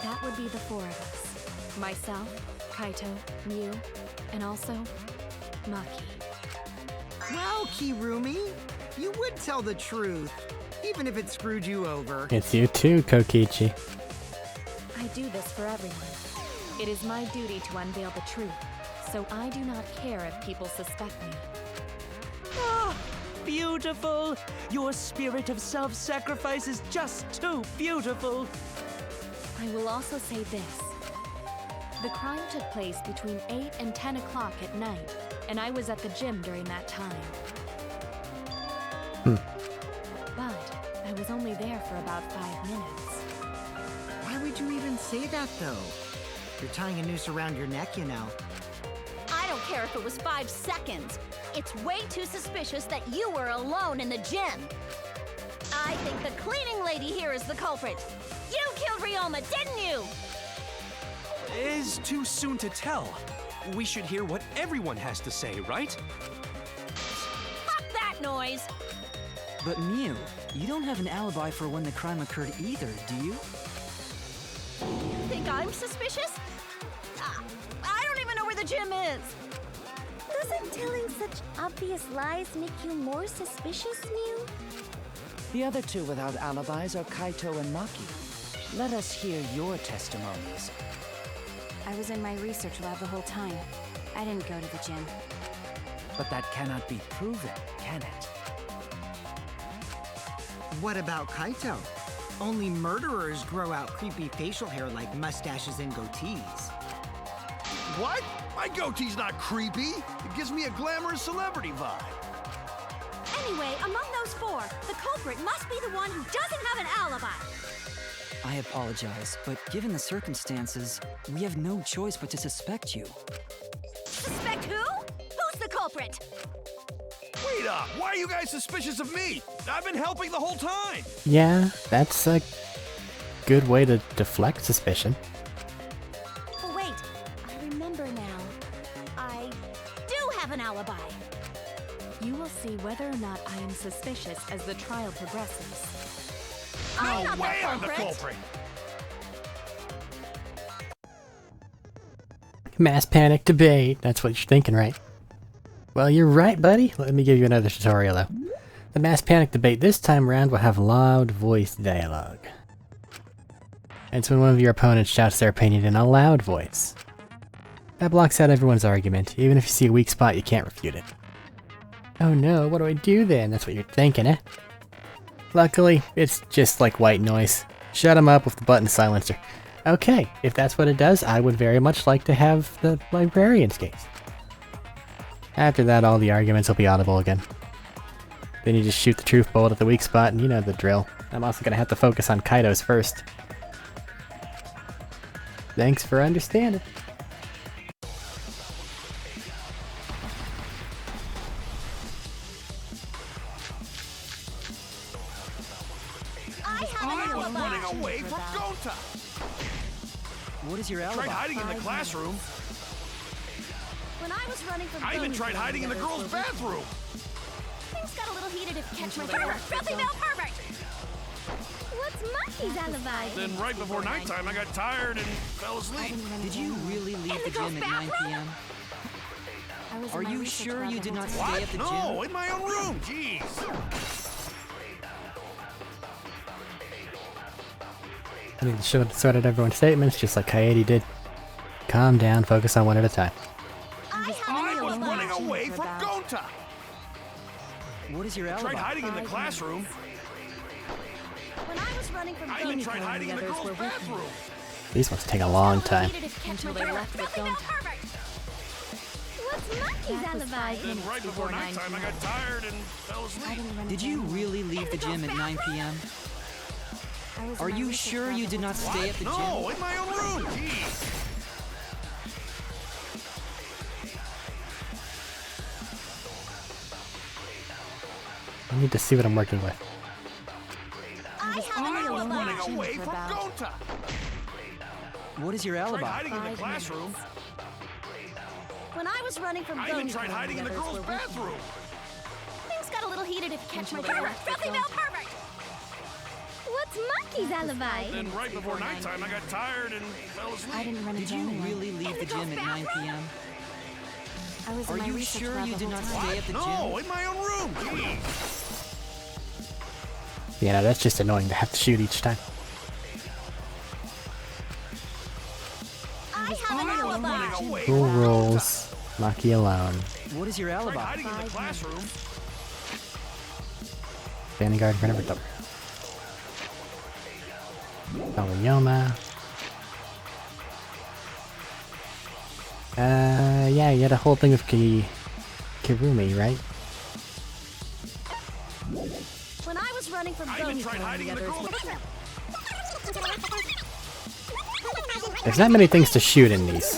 Speaker 7: That would be the 4 of us. Myself, Kaito, Mew, and also Maki.
Speaker 2: Well, Kirumi, you would tell the truth, even if it screwed you over.
Speaker 1: It's you too, Kokichi.
Speaker 7: I do this for everyone. It is my duty to unveil the truth, so I do not care if people suspect me.
Speaker 8: Ah, beautiful! Your spirit of self-sacrifice is just too beautiful!
Speaker 7: I will also say this. The crime took place between 8 and 10 o'clock at night, and I was at the gym during that time. But I was only there for about 5 minutes.
Speaker 2: Why would you even say that, though? You're tying a noose around your neck, you know.
Speaker 13: I don't care if it was 5 seconds. It's way too suspicious that you were alone in the gym. I think the cleaning lady here is the culprit. You killed Ryoma, didn't you?
Speaker 12: Is too soon to tell. We should hear what everyone has to say, right?
Speaker 13: Fuck that noise!
Speaker 9: But Mew, you don't have an alibi for when the crime occurred either, do you?
Speaker 13: You think I'm suspicious? I don't even know where the gym is.
Speaker 6: Doesn't telling such obvious lies make you more suspicious, Mew?
Speaker 10: The other two without alibis are Kaito and Maki. Let us hear your testimonies.
Speaker 14: I was in my research lab the whole time. I didn't go to the gym.
Speaker 10: But that cannot be proven, can it?
Speaker 2: What about Kaito? Only murderers grow out creepy facial hair like mustaches and goatees.
Speaker 4: What? My goatee's not creepy. It gives me a glamorous celebrity vibe.
Speaker 5: Anyway, among those 4, the culprit must be the one who doesn't have an alibi.
Speaker 9: I apologize, but given the circumstances, we have no choice but to suspect you.
Speaker 5: Suspect who? Who's the culprit?
Speaker 4: Wait up! Why are you guys suspicious of me? I've been helping the whole time!
Speaker 1: Yeah, that's a good way to deflect suspicion.
Speaker 5: Oh, wait. I remember now. I do have an alibi.
Speaker 7: You will see whether or not I am suspicious as the trial progresses.
Speaker 13: I'm
Speaker 4: No
Speaker 13: not
Speaker 4: way
Speaker 13: the
Speaker 4: I'm the
Speaker 13: culprit.
Speaker 4: culprit!
Speaker 1: Mass panic debate. That's what you're thinking, right? Well, you're right, buddy. Let me give you another tutorial, though. The mass panic debate this time around will have loud voice dialogue. It's when one of your opponents shouts their opinion in a loud voice. That blocks out everyone's argument. Even if you see a weak spot, you can't refute it. Oh no, what do I do then? That's what you're thinking, eh? Luckily, it's just like white noise. Shut him up with the button silencer. Okay, if that's what it does, I would very much like to have the librarian's case. After that, all the arguments will be audible again. Then you just shoot the truth bolt at the weak spot, and you know the drill. I'm also gonna have to focus on Kaido's first. Thanks for understanding.
Speaker 4: I was running away from Gonta!
Speaker 9: What is your alibi?
Speaker 4: Tried hiding in the classroom.
Speaker 13: When I was running from
Speaker 4: I even
Speaker 13: Boney
Speaker 4: tried hiding in the girls' bathroom.
Speaker 13: Things got a little heated if you catch my drift. Filthy male pervert!
Speaker 6: What's Monkey's alibi?
Speaker 4: Then right before nighttime, I got tired and fell asleep.
Speaker 9: Did you really leave the gym at 9 p.m.? Are you sure you did not stay at the gym?
Speaker 4: No, in my own room. Jeez.
Speaker 1: I need to sort out everyone's statements, just like Kaede did. Calm down, focus on one at a time.
Speaker 4: I was running away from Gonta.
Speaker 9: What is your alibi?
Speaker 4: Tried hiding in the classroom.
Speaker 13: When I was running from
Speaker 4: I even tried hiding in the girls' bathroom.
Speaker 1: These ones take a long time.
Speaker 13: Until they left with Gonta.
Speaker 6: What's Monkey's alibi?
Speaker 4: Then right before nighttime, I got tired and fell asleep.
Speaker 9: Did you really leave the gym at 9 p.m.? Are you sure you did not stay at the gym?
Speaker 4: No, in my own room. Jeez.
Speaker 1: I need to see what I'm working with.
Speaker 4: I was running away from Gonta.
Speaker 9: What is your alibi?
Speaker 4: Tried hiding in the classroom.
Speaker 13: When I was running from
Speaker 4: I even tried hiding in the girls' bathroom.
Speaker 13: Things got a little heated if you catch my drift. Filthy male pervert!
Speaker 6: What's Monkey's alibi?
Speaker 4: Then right before nighttime, I got tired and fell asleep.
Speaker 9: Did you really leave the gym at 9 p.m.? Are you sure you did not stay at the gym?
Speaker 4: No, in my own room. Jeez.
Speaker 1: Yeah, no, that's just annoying to have to shoot each time.
Speaker 13: I have an alibi!
Speaker 1: Rule rules. Maki alone.
Speaker 9: What is your alibi?
Speaker 4: Tried hiding in the classroom.
Speaker 1: Standing guard in front of her door. Aoyama. Yeah, you had a whole thing of Kirumi, right?
Speaker 13: When I was running from
Speaker 4: I even tried hiding in the girls' bathroom.
Speaker 1: There's not many things to shoot in these,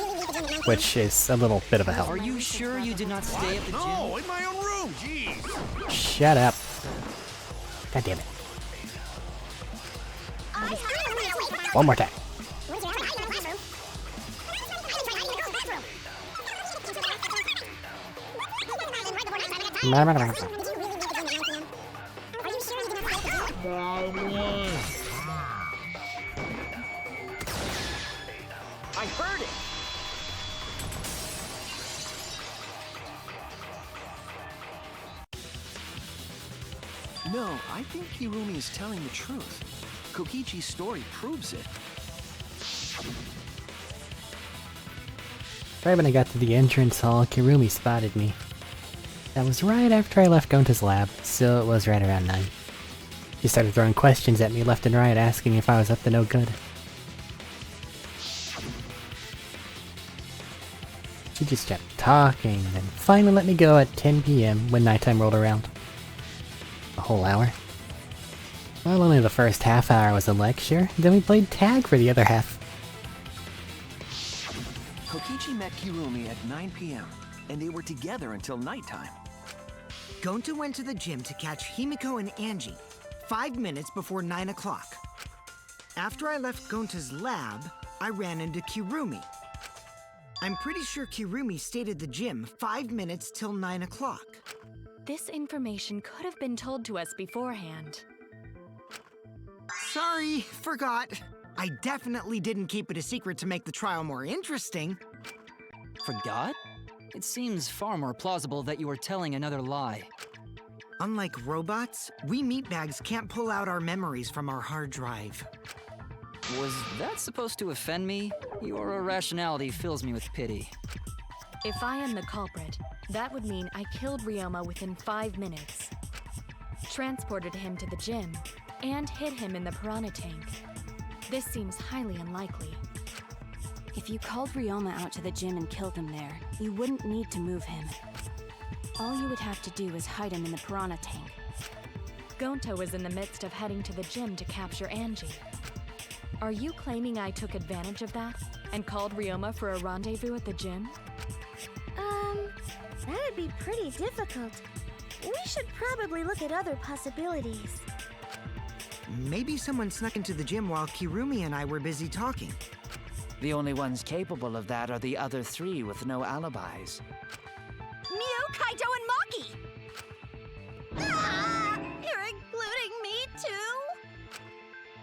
Speaker 1: which is a little bit of a help.
Speaker 9: Are you sure you did not stay at the gym?
Speaker 4: No, in my own room. Jeez.
Speaker 1: Shut up. God damn it. One more time.
Speaker 11: I heard it! No, I think Kirumi is telling the truth. Kokichi's story proves it.
Speaker 1: Right when I got to the entrance hall, Kirumi spotted me. That was right after I left Gonta's lab, so it was right around 9. She started throwing questions at me left and right, asking if I was up to no good. She just kept talking, and then finally let me go at 10 p.m. when nighttime rolled around. A whole hour. Well, only the first half hour was a lecture, then we played tag for the other half.
Speaker 11: Kokichi met Kirumi at 9 p.m., and they were together until nighttime.
Speaker 2: Gonta went to the gym to catch Himiko and Angie 5 minutes before 9 o'clock. After I left Gonta's lab, I ran into Kirumi. I'm pretty sure Kirumi stayed at the gym 5 minutes till 9 o'clock.
Speaker 7: This information could have been told to us beforehand.
Speaker 2: Sorry, forgot. I definitely didn't keep it a secret to make the trial more interesting.
Speaker 9: Forgot? It seems far more plausible that you were telling another lie.
Speaker 2: Unlike robots, we meatbags can't pull out our memories from our hard drive.
Speaker 9: Was that supposed to offend me? Your irrationality fills me with pity.
Speaker 7: If I am the culprit, that would mean I killed Ryoma within 5 minutes, transported him to the gym, and hid him in the piranha tank. This seems highly unlikely.
Speaker 14: If you called Ryoma out to the gym and killed him there, you wouldn't need to move him. All you would have to do is hide him in the piranha tank.
Speaker 7: Gonta was in the midst of heading to the gym to capture Angie. Are you claiming I took advantage of that and called Ryoma for a rendezvous at the gym?
Speaker 6: That'd be pretty difficult. We should probably look at other possibilities.
Speaker 2: Maybe someone snuck into the gym while Kirumi and I were busy talking.
Speaker 10: The only ones capable of that are the other three with no alibis.
Speaker 13: Mew, Kaito, and Maki! Ah, you're including me too?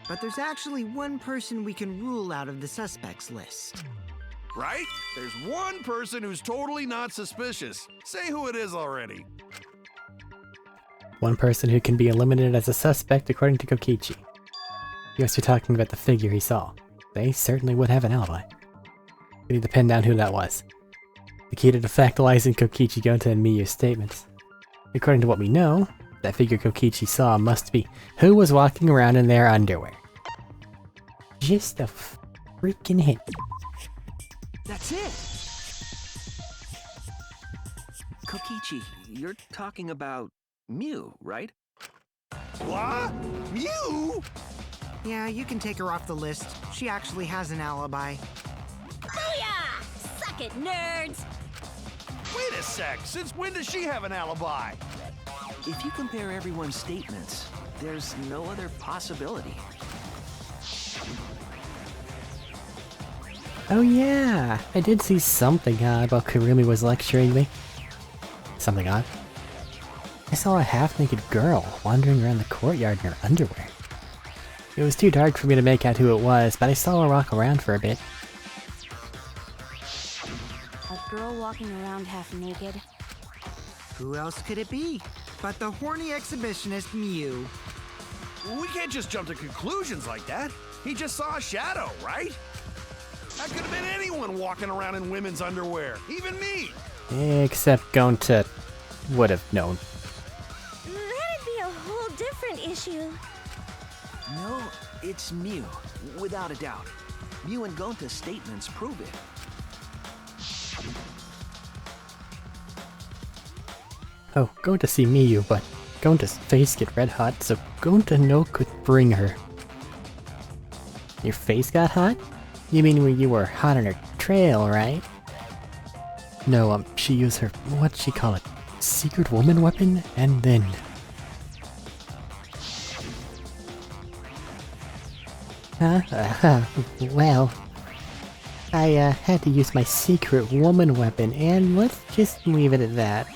Speaker 2: But there's actually one person we can rule out of the suspects list.
Speaker 4: Right? There's one person who's totally not suspicious. Say who it is already.
Speaker 1: One person who can be eliminated as a suspect according to Kokichi. You guys are talking about the figure he saw. They certainly would have an alibi. We need to pin down who that was. The key to defactualizing Kokichi, Gonta, and Miyu's statements. According to what we know, that figure Kokichi saw must be who was walking around in their underwear. Just a freaking hint.
Speaker 11: That's it! Kokichi, you're talking about Mew, right?
Speaker 4: What? Mew?
Speaker 2: Yeah, you can take her off the list. She actually has an alibi.
Speaker 13: Booyah! Suck it, nerds!
Speaker 4: Wait a sec, since when does she have an alibi?
Speaker 11: If you compare everyone's statements, there's no other possibility.
Speaker 1: Oh yeah, I did see something odd while Kirumi was lecturing me. Something odd? I saw a half-naked girl wandering around the courtyard in her underwear. It was too dark for me to make out who it was, but I saw her walk around for a bit.
Speaker 14: A girl walking around half naked?
Speaker 2: Who else could it be but the horny exhibitionist Mew?
Speaker 4: We can't just jump to conclusions like that. He just saw a shadow, right? That could have been anyone walking around in women's underwear, even me.
Speaker 1: Except Gonta would have known.
Speaker 6: That'd be a whole different issue.
Speaker 11: No, it's Mew, without a doubt. Mew and Gonta's statements prove it.
Speaker 1: Oh, going to see Miyu, but Gonta's face get red hot, so Gonta no could bring her. Your face got hot? You mean when you were hot on her trail, right? No, she used her, what'd she call it? Secret woman weapon? And then... well... I, had to use my secret woman weapon, and let's just leave it at that.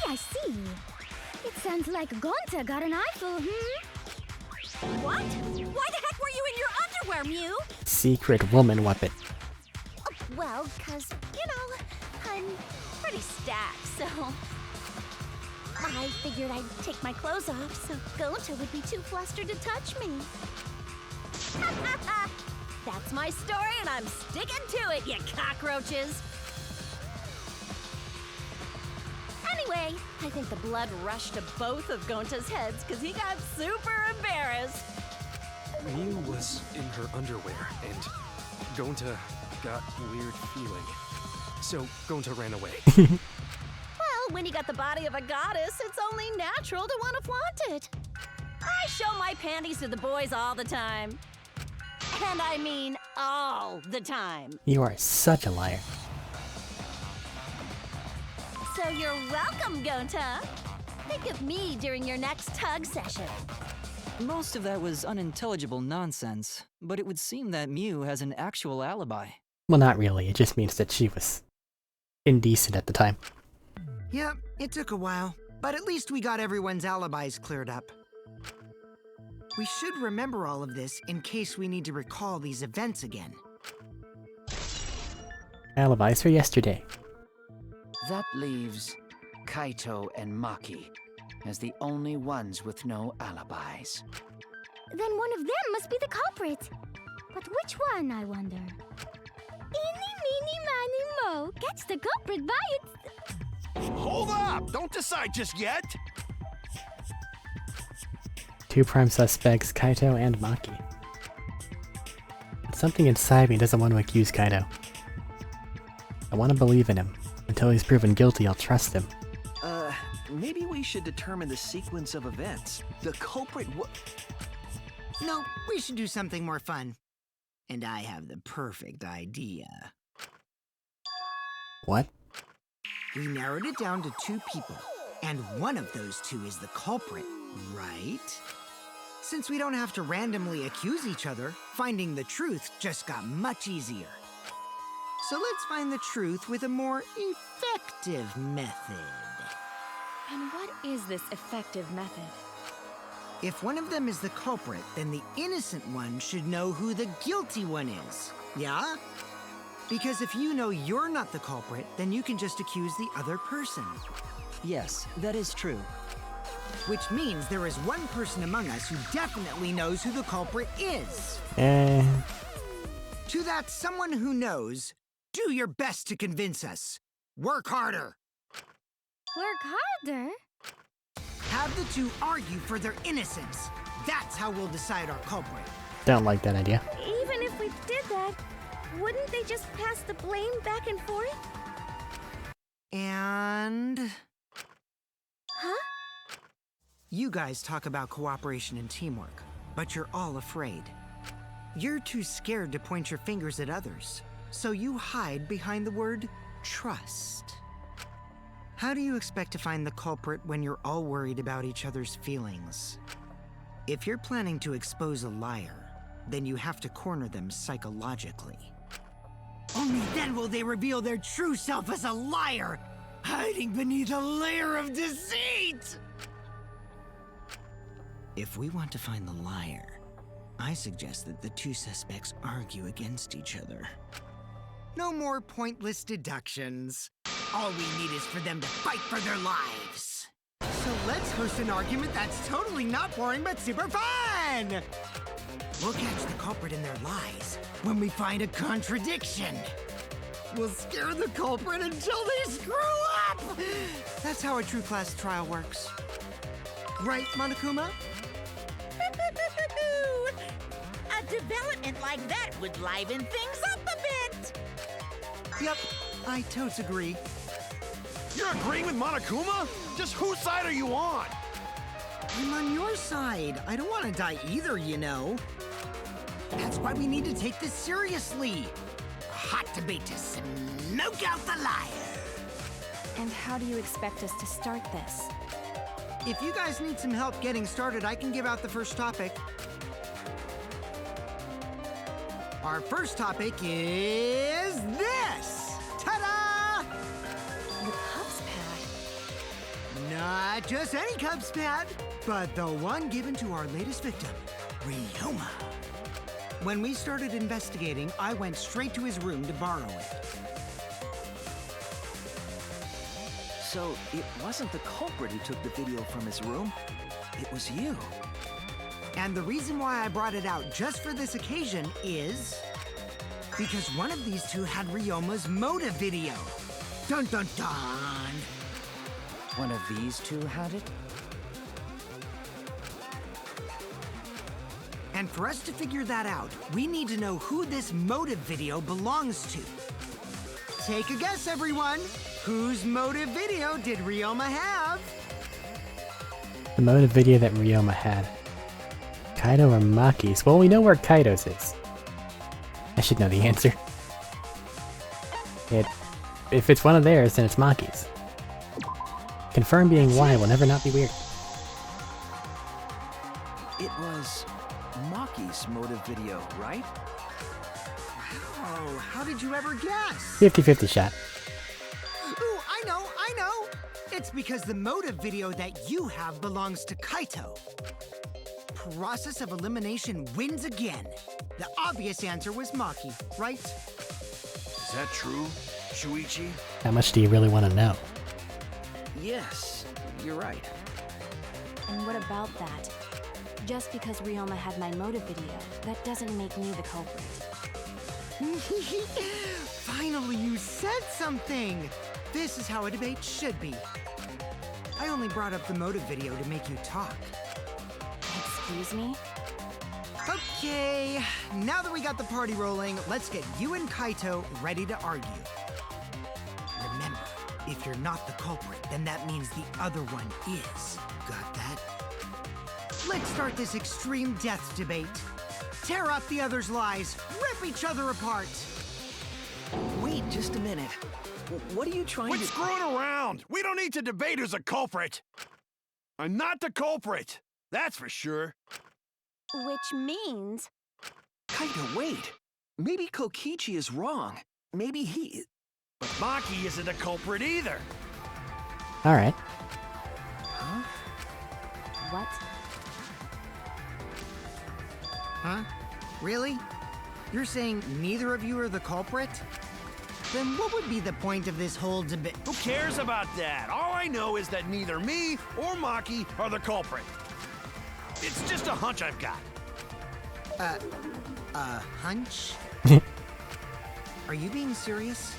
Speaker 6: I see. It sounds like Gonta got an eyeful,
Speaker 13: What? Why the heck were you in your underwear, Mew?
Speaker 1: Secret woman weapon.
Speaker 13: Well, 'cause, I'm pretty stacked, so... I figured I'd take my clothes off so Gonta would be too flustered to touch me. That's my story and I'm sticking to it, you cockroaches! Anyway, I think the blood rushed to both of Gonta's heads because he got super embarrassed.
Speaker 12: Mew was in her underwear, and Gonta got weird feeling. So Gonta ran away.
Speaker 13: Well, when you got the body of a goddess, it's only natural to want to flaunt it. I show my panties to the boys all the time. And I mean all the time.
Speaker 1: You are such a liar.
Speaker 13: So you're welcome, Gonta. Think of me during your next tug session.
Speaker 9: Most of that was unintelligible nonsense, but it would seem that Mew has an actual alibi.
Speaker 1: Well, not really. It just means that she was indecent at the time.
Speaker 2: Yep, it took a while, but at least we got everyone's alibis cleared up. We should remember all of this in case we need to recall these events again.
Speaker 1: Alibis for yesterday.
Speaker 10: That leaves Kaito and Maki as the only ones with no alibis.
Speaker 6: Then one of them must be the culprit. But which one, I wonder? Eeny, meeny, miny, mo. Catch the culprit by its...
Speaker 4: Hold up! Don't decide just yet!
Speaker 1: Two prime suspects, Kaito and Maki. But something inside me doesn't want to accuse Kaito. I want to believe in him. Until he's proven guilty, I'll trust him.
Speaker 11: Maybe we should determine the sequence of events. The culprit
Speaker 2: No, we should do something more fun. And I have the perfect idea.
Speaker 1: What?
Speaker 2: We narrowed it down to 2 people, and one of those 2 is the culprit, right? Since we don't have to randomly accuse each other, finding the truth just got much easier. So let's find the truth with a more effective method.
Speaker 7: And what is this effective method?
Speaker 2: If one of them is the culprit, then the innocent one should know who the guilty one is. Yeah? Because if you know you're not the culprit, then you can just accuse the other person.
Speaker 9: Yes, that is true.
Speaker 2: Which means there is one person among us who definitely knows who the culprit is. To that someone who knows, do your best to convince us. Work harder.
Speaker 6: Work harder?
Speaker 2: Have the 2 argue for their innocence. That's how we'll decide our culprit.
Speaker 1: Don't like that idea.
Speaker 6: Even if we did that, wouldn't they just pass the blame back and forth?
Speaker 2: And...
Speaker 6: Huh?
Speaker 2: You guys talk about cooperation and teamwork, but you're all afraid. You're too scared to point your fingers at others, so you hide behind the word trust. How do you expect to find the culprit when you're all worried about each other's feelings? If you're planning to expose a liar, then you have to corner them psychologically. Only then will they reveal their true self as a liar, hiding beneath a layer of deceit! If we want to find the liar, I suggest that the 2 suspects argue against each other. No more pointless deductions. All we need is for them to fight for their lives. So let's host an argument that's totally not boring but super fun! We'll catch the culprit in their lies when we find a contradiction. We'll scare the culprit until they screw up! That's how a true class trial works. Right, Monokuma?
Speaker 3: A development like that would liven things up a bit.
Speaker 2: Yep, I totes agree.
Speaker 4: You're agreeing with Monokuma? Just whose side are you on?
Speaker 2: I'm on your side. I don't want to die either, you know. That's why we need to take this seriously. A hot debate to smoke out the liar.
Speaker 7: And how do you expect us to start this?
Speaker 2: If you guys need some help getting started, I can give out the first topic. Our first topic is this! Ta-da!
Speaker 7: The Cubs pad?
Speaker 2: Not just any Cubs pad, but the one given to our latest victim, Ryoma. When we started investigating, I went straight to his room to borrow it.
Speaker 11: So, it wasn't the culprit who took the video from his room. It was you.
Speaker 2: And the reason why I brought it out just for this occasion is... because one of these 2 had Ryoma's motive video. Dun dun dun!
Speaker 10: One of these 2 had it?
Speaker 2: And for us to figure that out, we need to know who this motive video belongs to. Take a guess, everyone! Whose motive video did Ryoma have?
Speaker 1: The motive video that Ryoma had. Kaito or Maki's? Well, we know where Kaito's is. I should know the answer. If it's one of theirs, then it's Maki's. Confirm being Y will never not be weird.
Speaker 11: It was Maki's motive video, right?
Speaker 2: Wow, how did you ever guess?
Speaker 1: 50-50 shot.
Speaker 2: Ooh, I know! It's because the motive video that you have belongs to Kaito. Process of elimination wins again. The obvious answer was Maki, right?
Speaker 4: Is that true, Shuichi?
Speaker 1: How much do you really want to know?
Speaker 11: Yes, you're right.
Speaker 7: And what about that? Just because Ryoma had my motive video, that doesn't make me the culprit.
Speaker 2: Finally, you said something! This is how a debate should be. I only brought up the motive video to make you talk.
Speaker 14: Excuse me?
Speaker 2: Okay, now that we got the party rolling, let's get you and Kaito ready to argue. Remember, if you're not the culprit, then that means the other one is. Got that? Let's start this extreme death debate. Tear up the other's lies, rip each other apart.
Speaker 11: Wait just a minute. What are you trying
Speaker 4: Quit
Speaker 11: to...
Speaker 4: screwing around! We don't need to debate who's a culprit! I'm not the culprit! That's for sure.
Speaker 13: Which means...
Speaker 11: Kaito, wait. Maybe Kokichi is wrong. Maybe he...
Speaker 4: But Maki isn't a culprit either.
Speaker 1: Alright.
Speaker 11: Huh?
Speaker 14: What?
Speaker 2: Huh? Really? You're saying neither of you are the culprit? Then what would be the point of this whole debate?
Speaker 4: Who cares about that? All I know is that neither me or Maki are the culprit. It's just a hunch I've got.
Speaker 2: Hunch? Are you being serious?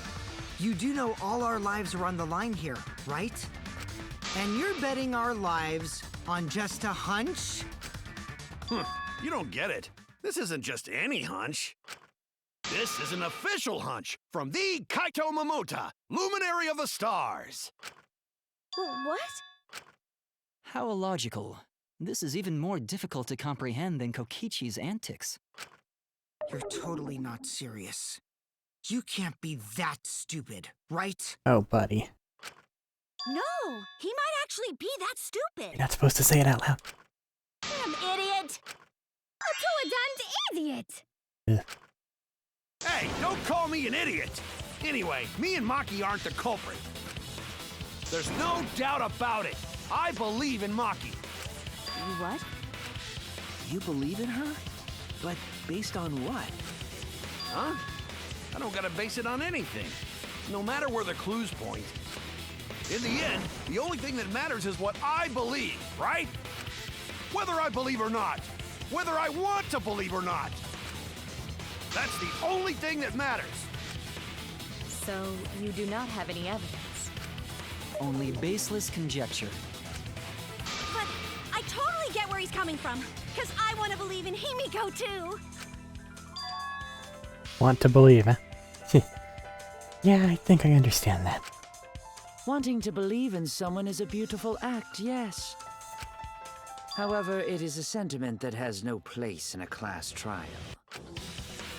Speaker 2: You do know all our lives are on the line here, right? And you're betting our lives on just a hunch?
Speaker 4: You don't get it. This isn't just any hunch. This is an official hunch from the Kaito Momota, luminary of the stars.
Speaker 13: What?
Speaker 9: How illogical. This is even more difficult to comprehend than Kokichi's antics.
Speaker 2: You're totally not serious. You can't be that stupid, right?
Speaker 1: Oh, buddy.
Speaker 5: No, he might actually be that stupid.
Speaker 1: You're not supposed to say it out loud.
Speaker 5: Damn idiot! A two-a-damned idiot!
Speaker 4: Hey, don't call me an idiot! Anyway, me and Maki aren't the culprit. There's no doubt about it. I believe in Maki.
Speaker 14: You what?
Speaker 11: You believe in her? But based on what?
Speaker 4: Huh? I don't gotta base it on anything. No matter where the clues point. In the end, the only thing that matters is what I believe, right? Whether I believe or not. Whether I want to believe or not. That's the only thing that matters.
Speaker 7: So, you do not have any evidence?
Speaker 9: Only baseless conjecture.
Speaker 5: But I totally get where he's coming from, because I want to believe in Himiko too.
Speaker 1: Want to believe, huh? Yeah, I think I understand that.
Speaker 10: Wanting to believe in someone is a beautiful act, yes. However, it is a sentiment that has no place in a class trial.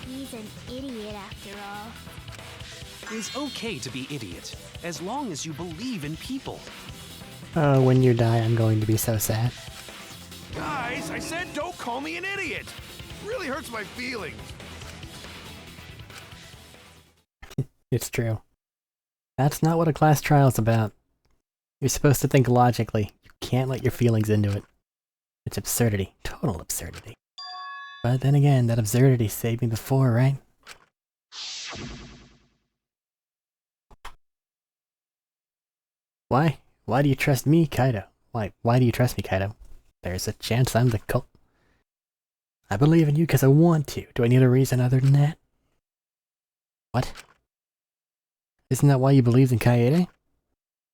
Speaker 6: He's an idiot after all.
Speaker 12: It's okay to be idiot, as long as you believe in people.
Speaker 1: Oh, when you die, I'm going to be so sad.
Speaker 4: Guys, I said don't call me an idiot. It really hurts my feelings.
Speaker 1: It's true. That's not what a class trial is about. You're supposed to think logically. You can't let your feelings into it. It's absurdity. Total absurdity. But then again, that absurdity saved me before, right? Why? Why do you trust me, Kaito? Why do you trust me, Kaito? There's a chance I'm the cult. I believe in you because I want to. Do I need a reason other than that? What? Isn't that why you believed in Kaede?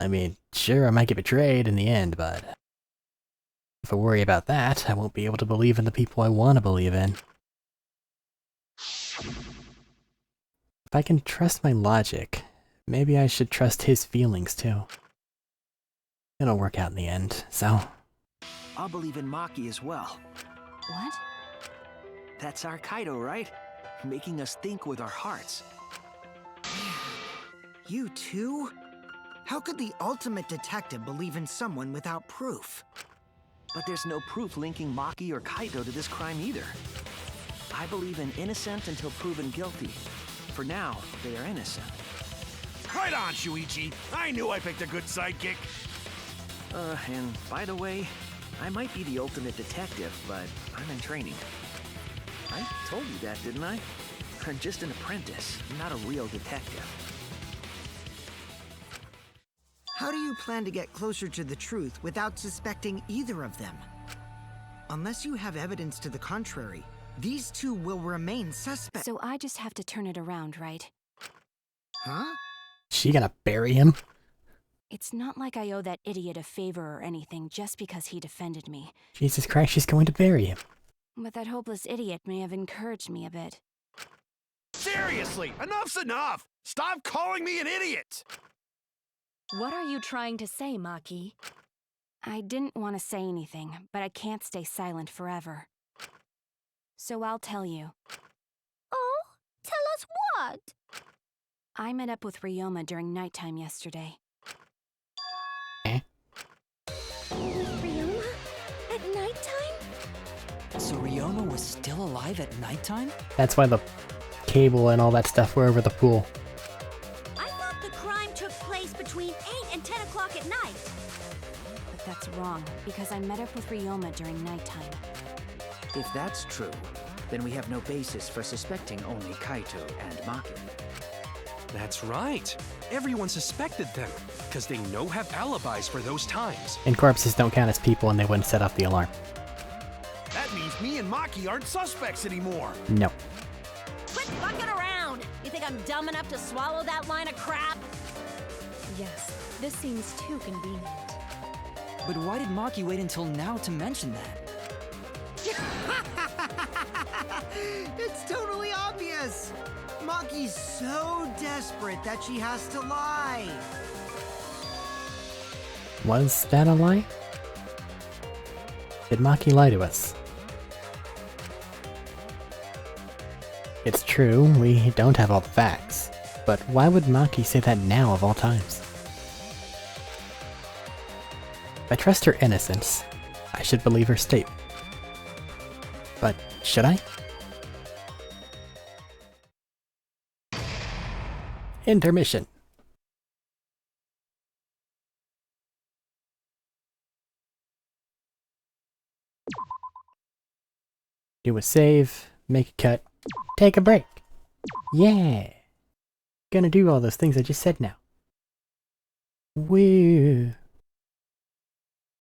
Speaker 1: I mean, sure, I might get betrayed in the end, but if I worry about that, I won't be able to believe in the people I want to believe in. If I can trust my logic, maybe I should trust his feelings too. It'll work out in the end, so...
Speaker 11: I'll believe in Maki as well.
Speaker 14: What?
Speaker 11: That's our Kaito, right? Making us think with our hearts.
Speaker 2: You too? How could the ultimate detective believe in someone without proof?
Speaker 11: But there's no proof linking Maki or Kaito to this crime either. I believe in innocent until proven guilty. For now, they are innocent.
Speaker 4: Right on, Shuichi. I knew I picked a good sidekick.
Speaker 11: And by the way, I might be the ultimate detective, but I'm in training. I told you that, didn't I? I'm just an apprentice, not a real detective.
Speaker 2: How do you plan to get closer to the truth without suspecting either of them? Unless you have evidence to the contrary, these two will remain suspects.
Speaker 14: So I just have to turn it around, right?
Speaker 2: Huh?
Speaker 1: She gonna bury him?
Speaker 14: It's not like I owe that idiot a favor or anything just because he defended me.
Speaker 1: Jesus Christ, she's going to bury him.
Speaker 14: But that hopeless idiot may have encouraged me a bit.
Speaker 4: Seriously, enough's enough! Stop calling me an idiot!
Speaker 14: What are you trying to say, Maki? I didn't want to say anything, but I can't stay silent forever. So I'll tell you.
Speaker 6: Oh, tell us what?
Speaker 14: I met up with Ryoma during nighttime yesterday.
Speaker 6: With Ryoma? At nighttime?
Speaker 9: So Ryoma was still alive at nighttime?
Speaker 1: That's why the cable and all that stuff were over the pool.
Speaker 5: I thought the crime took place between 8 and 10 o'clock at night.
Speaker 14: But that's wrong, because I met up with Ryoma during nighttime.
Speaker 10: If that's true, then we have no basis for suspecting only Kaito and Maki.
Speaker 12: That's right. Everyone suspected them, because they have alibis for those times.
Speaker 1: And corpses don't count as people and they wouldn't set off the alarm.
Speaker 4: That means me and Maki aren't suspects anymore.
Speaker 1: No.
Speaker 13: Quit bucking around! You think I'm dumb enough to swallow that line of crap?
Speaker 14: Yes, this seems too convenient.
Speaker 9: But why did Maki wait until now to mention that?
Speaker 2: It's totally obvious! Maki's so desperate that she has to lie.
Speaker 1: Was that a lie? Did Maki lie to us? It's true, we don't have all the facts. But why would Maki say that now of all times? If I trust her innocence, I should believe her statement. But should I? Intermission. Do a save, make a cut, take a break. Yeah. Gonna do all those things I just said now. Woo.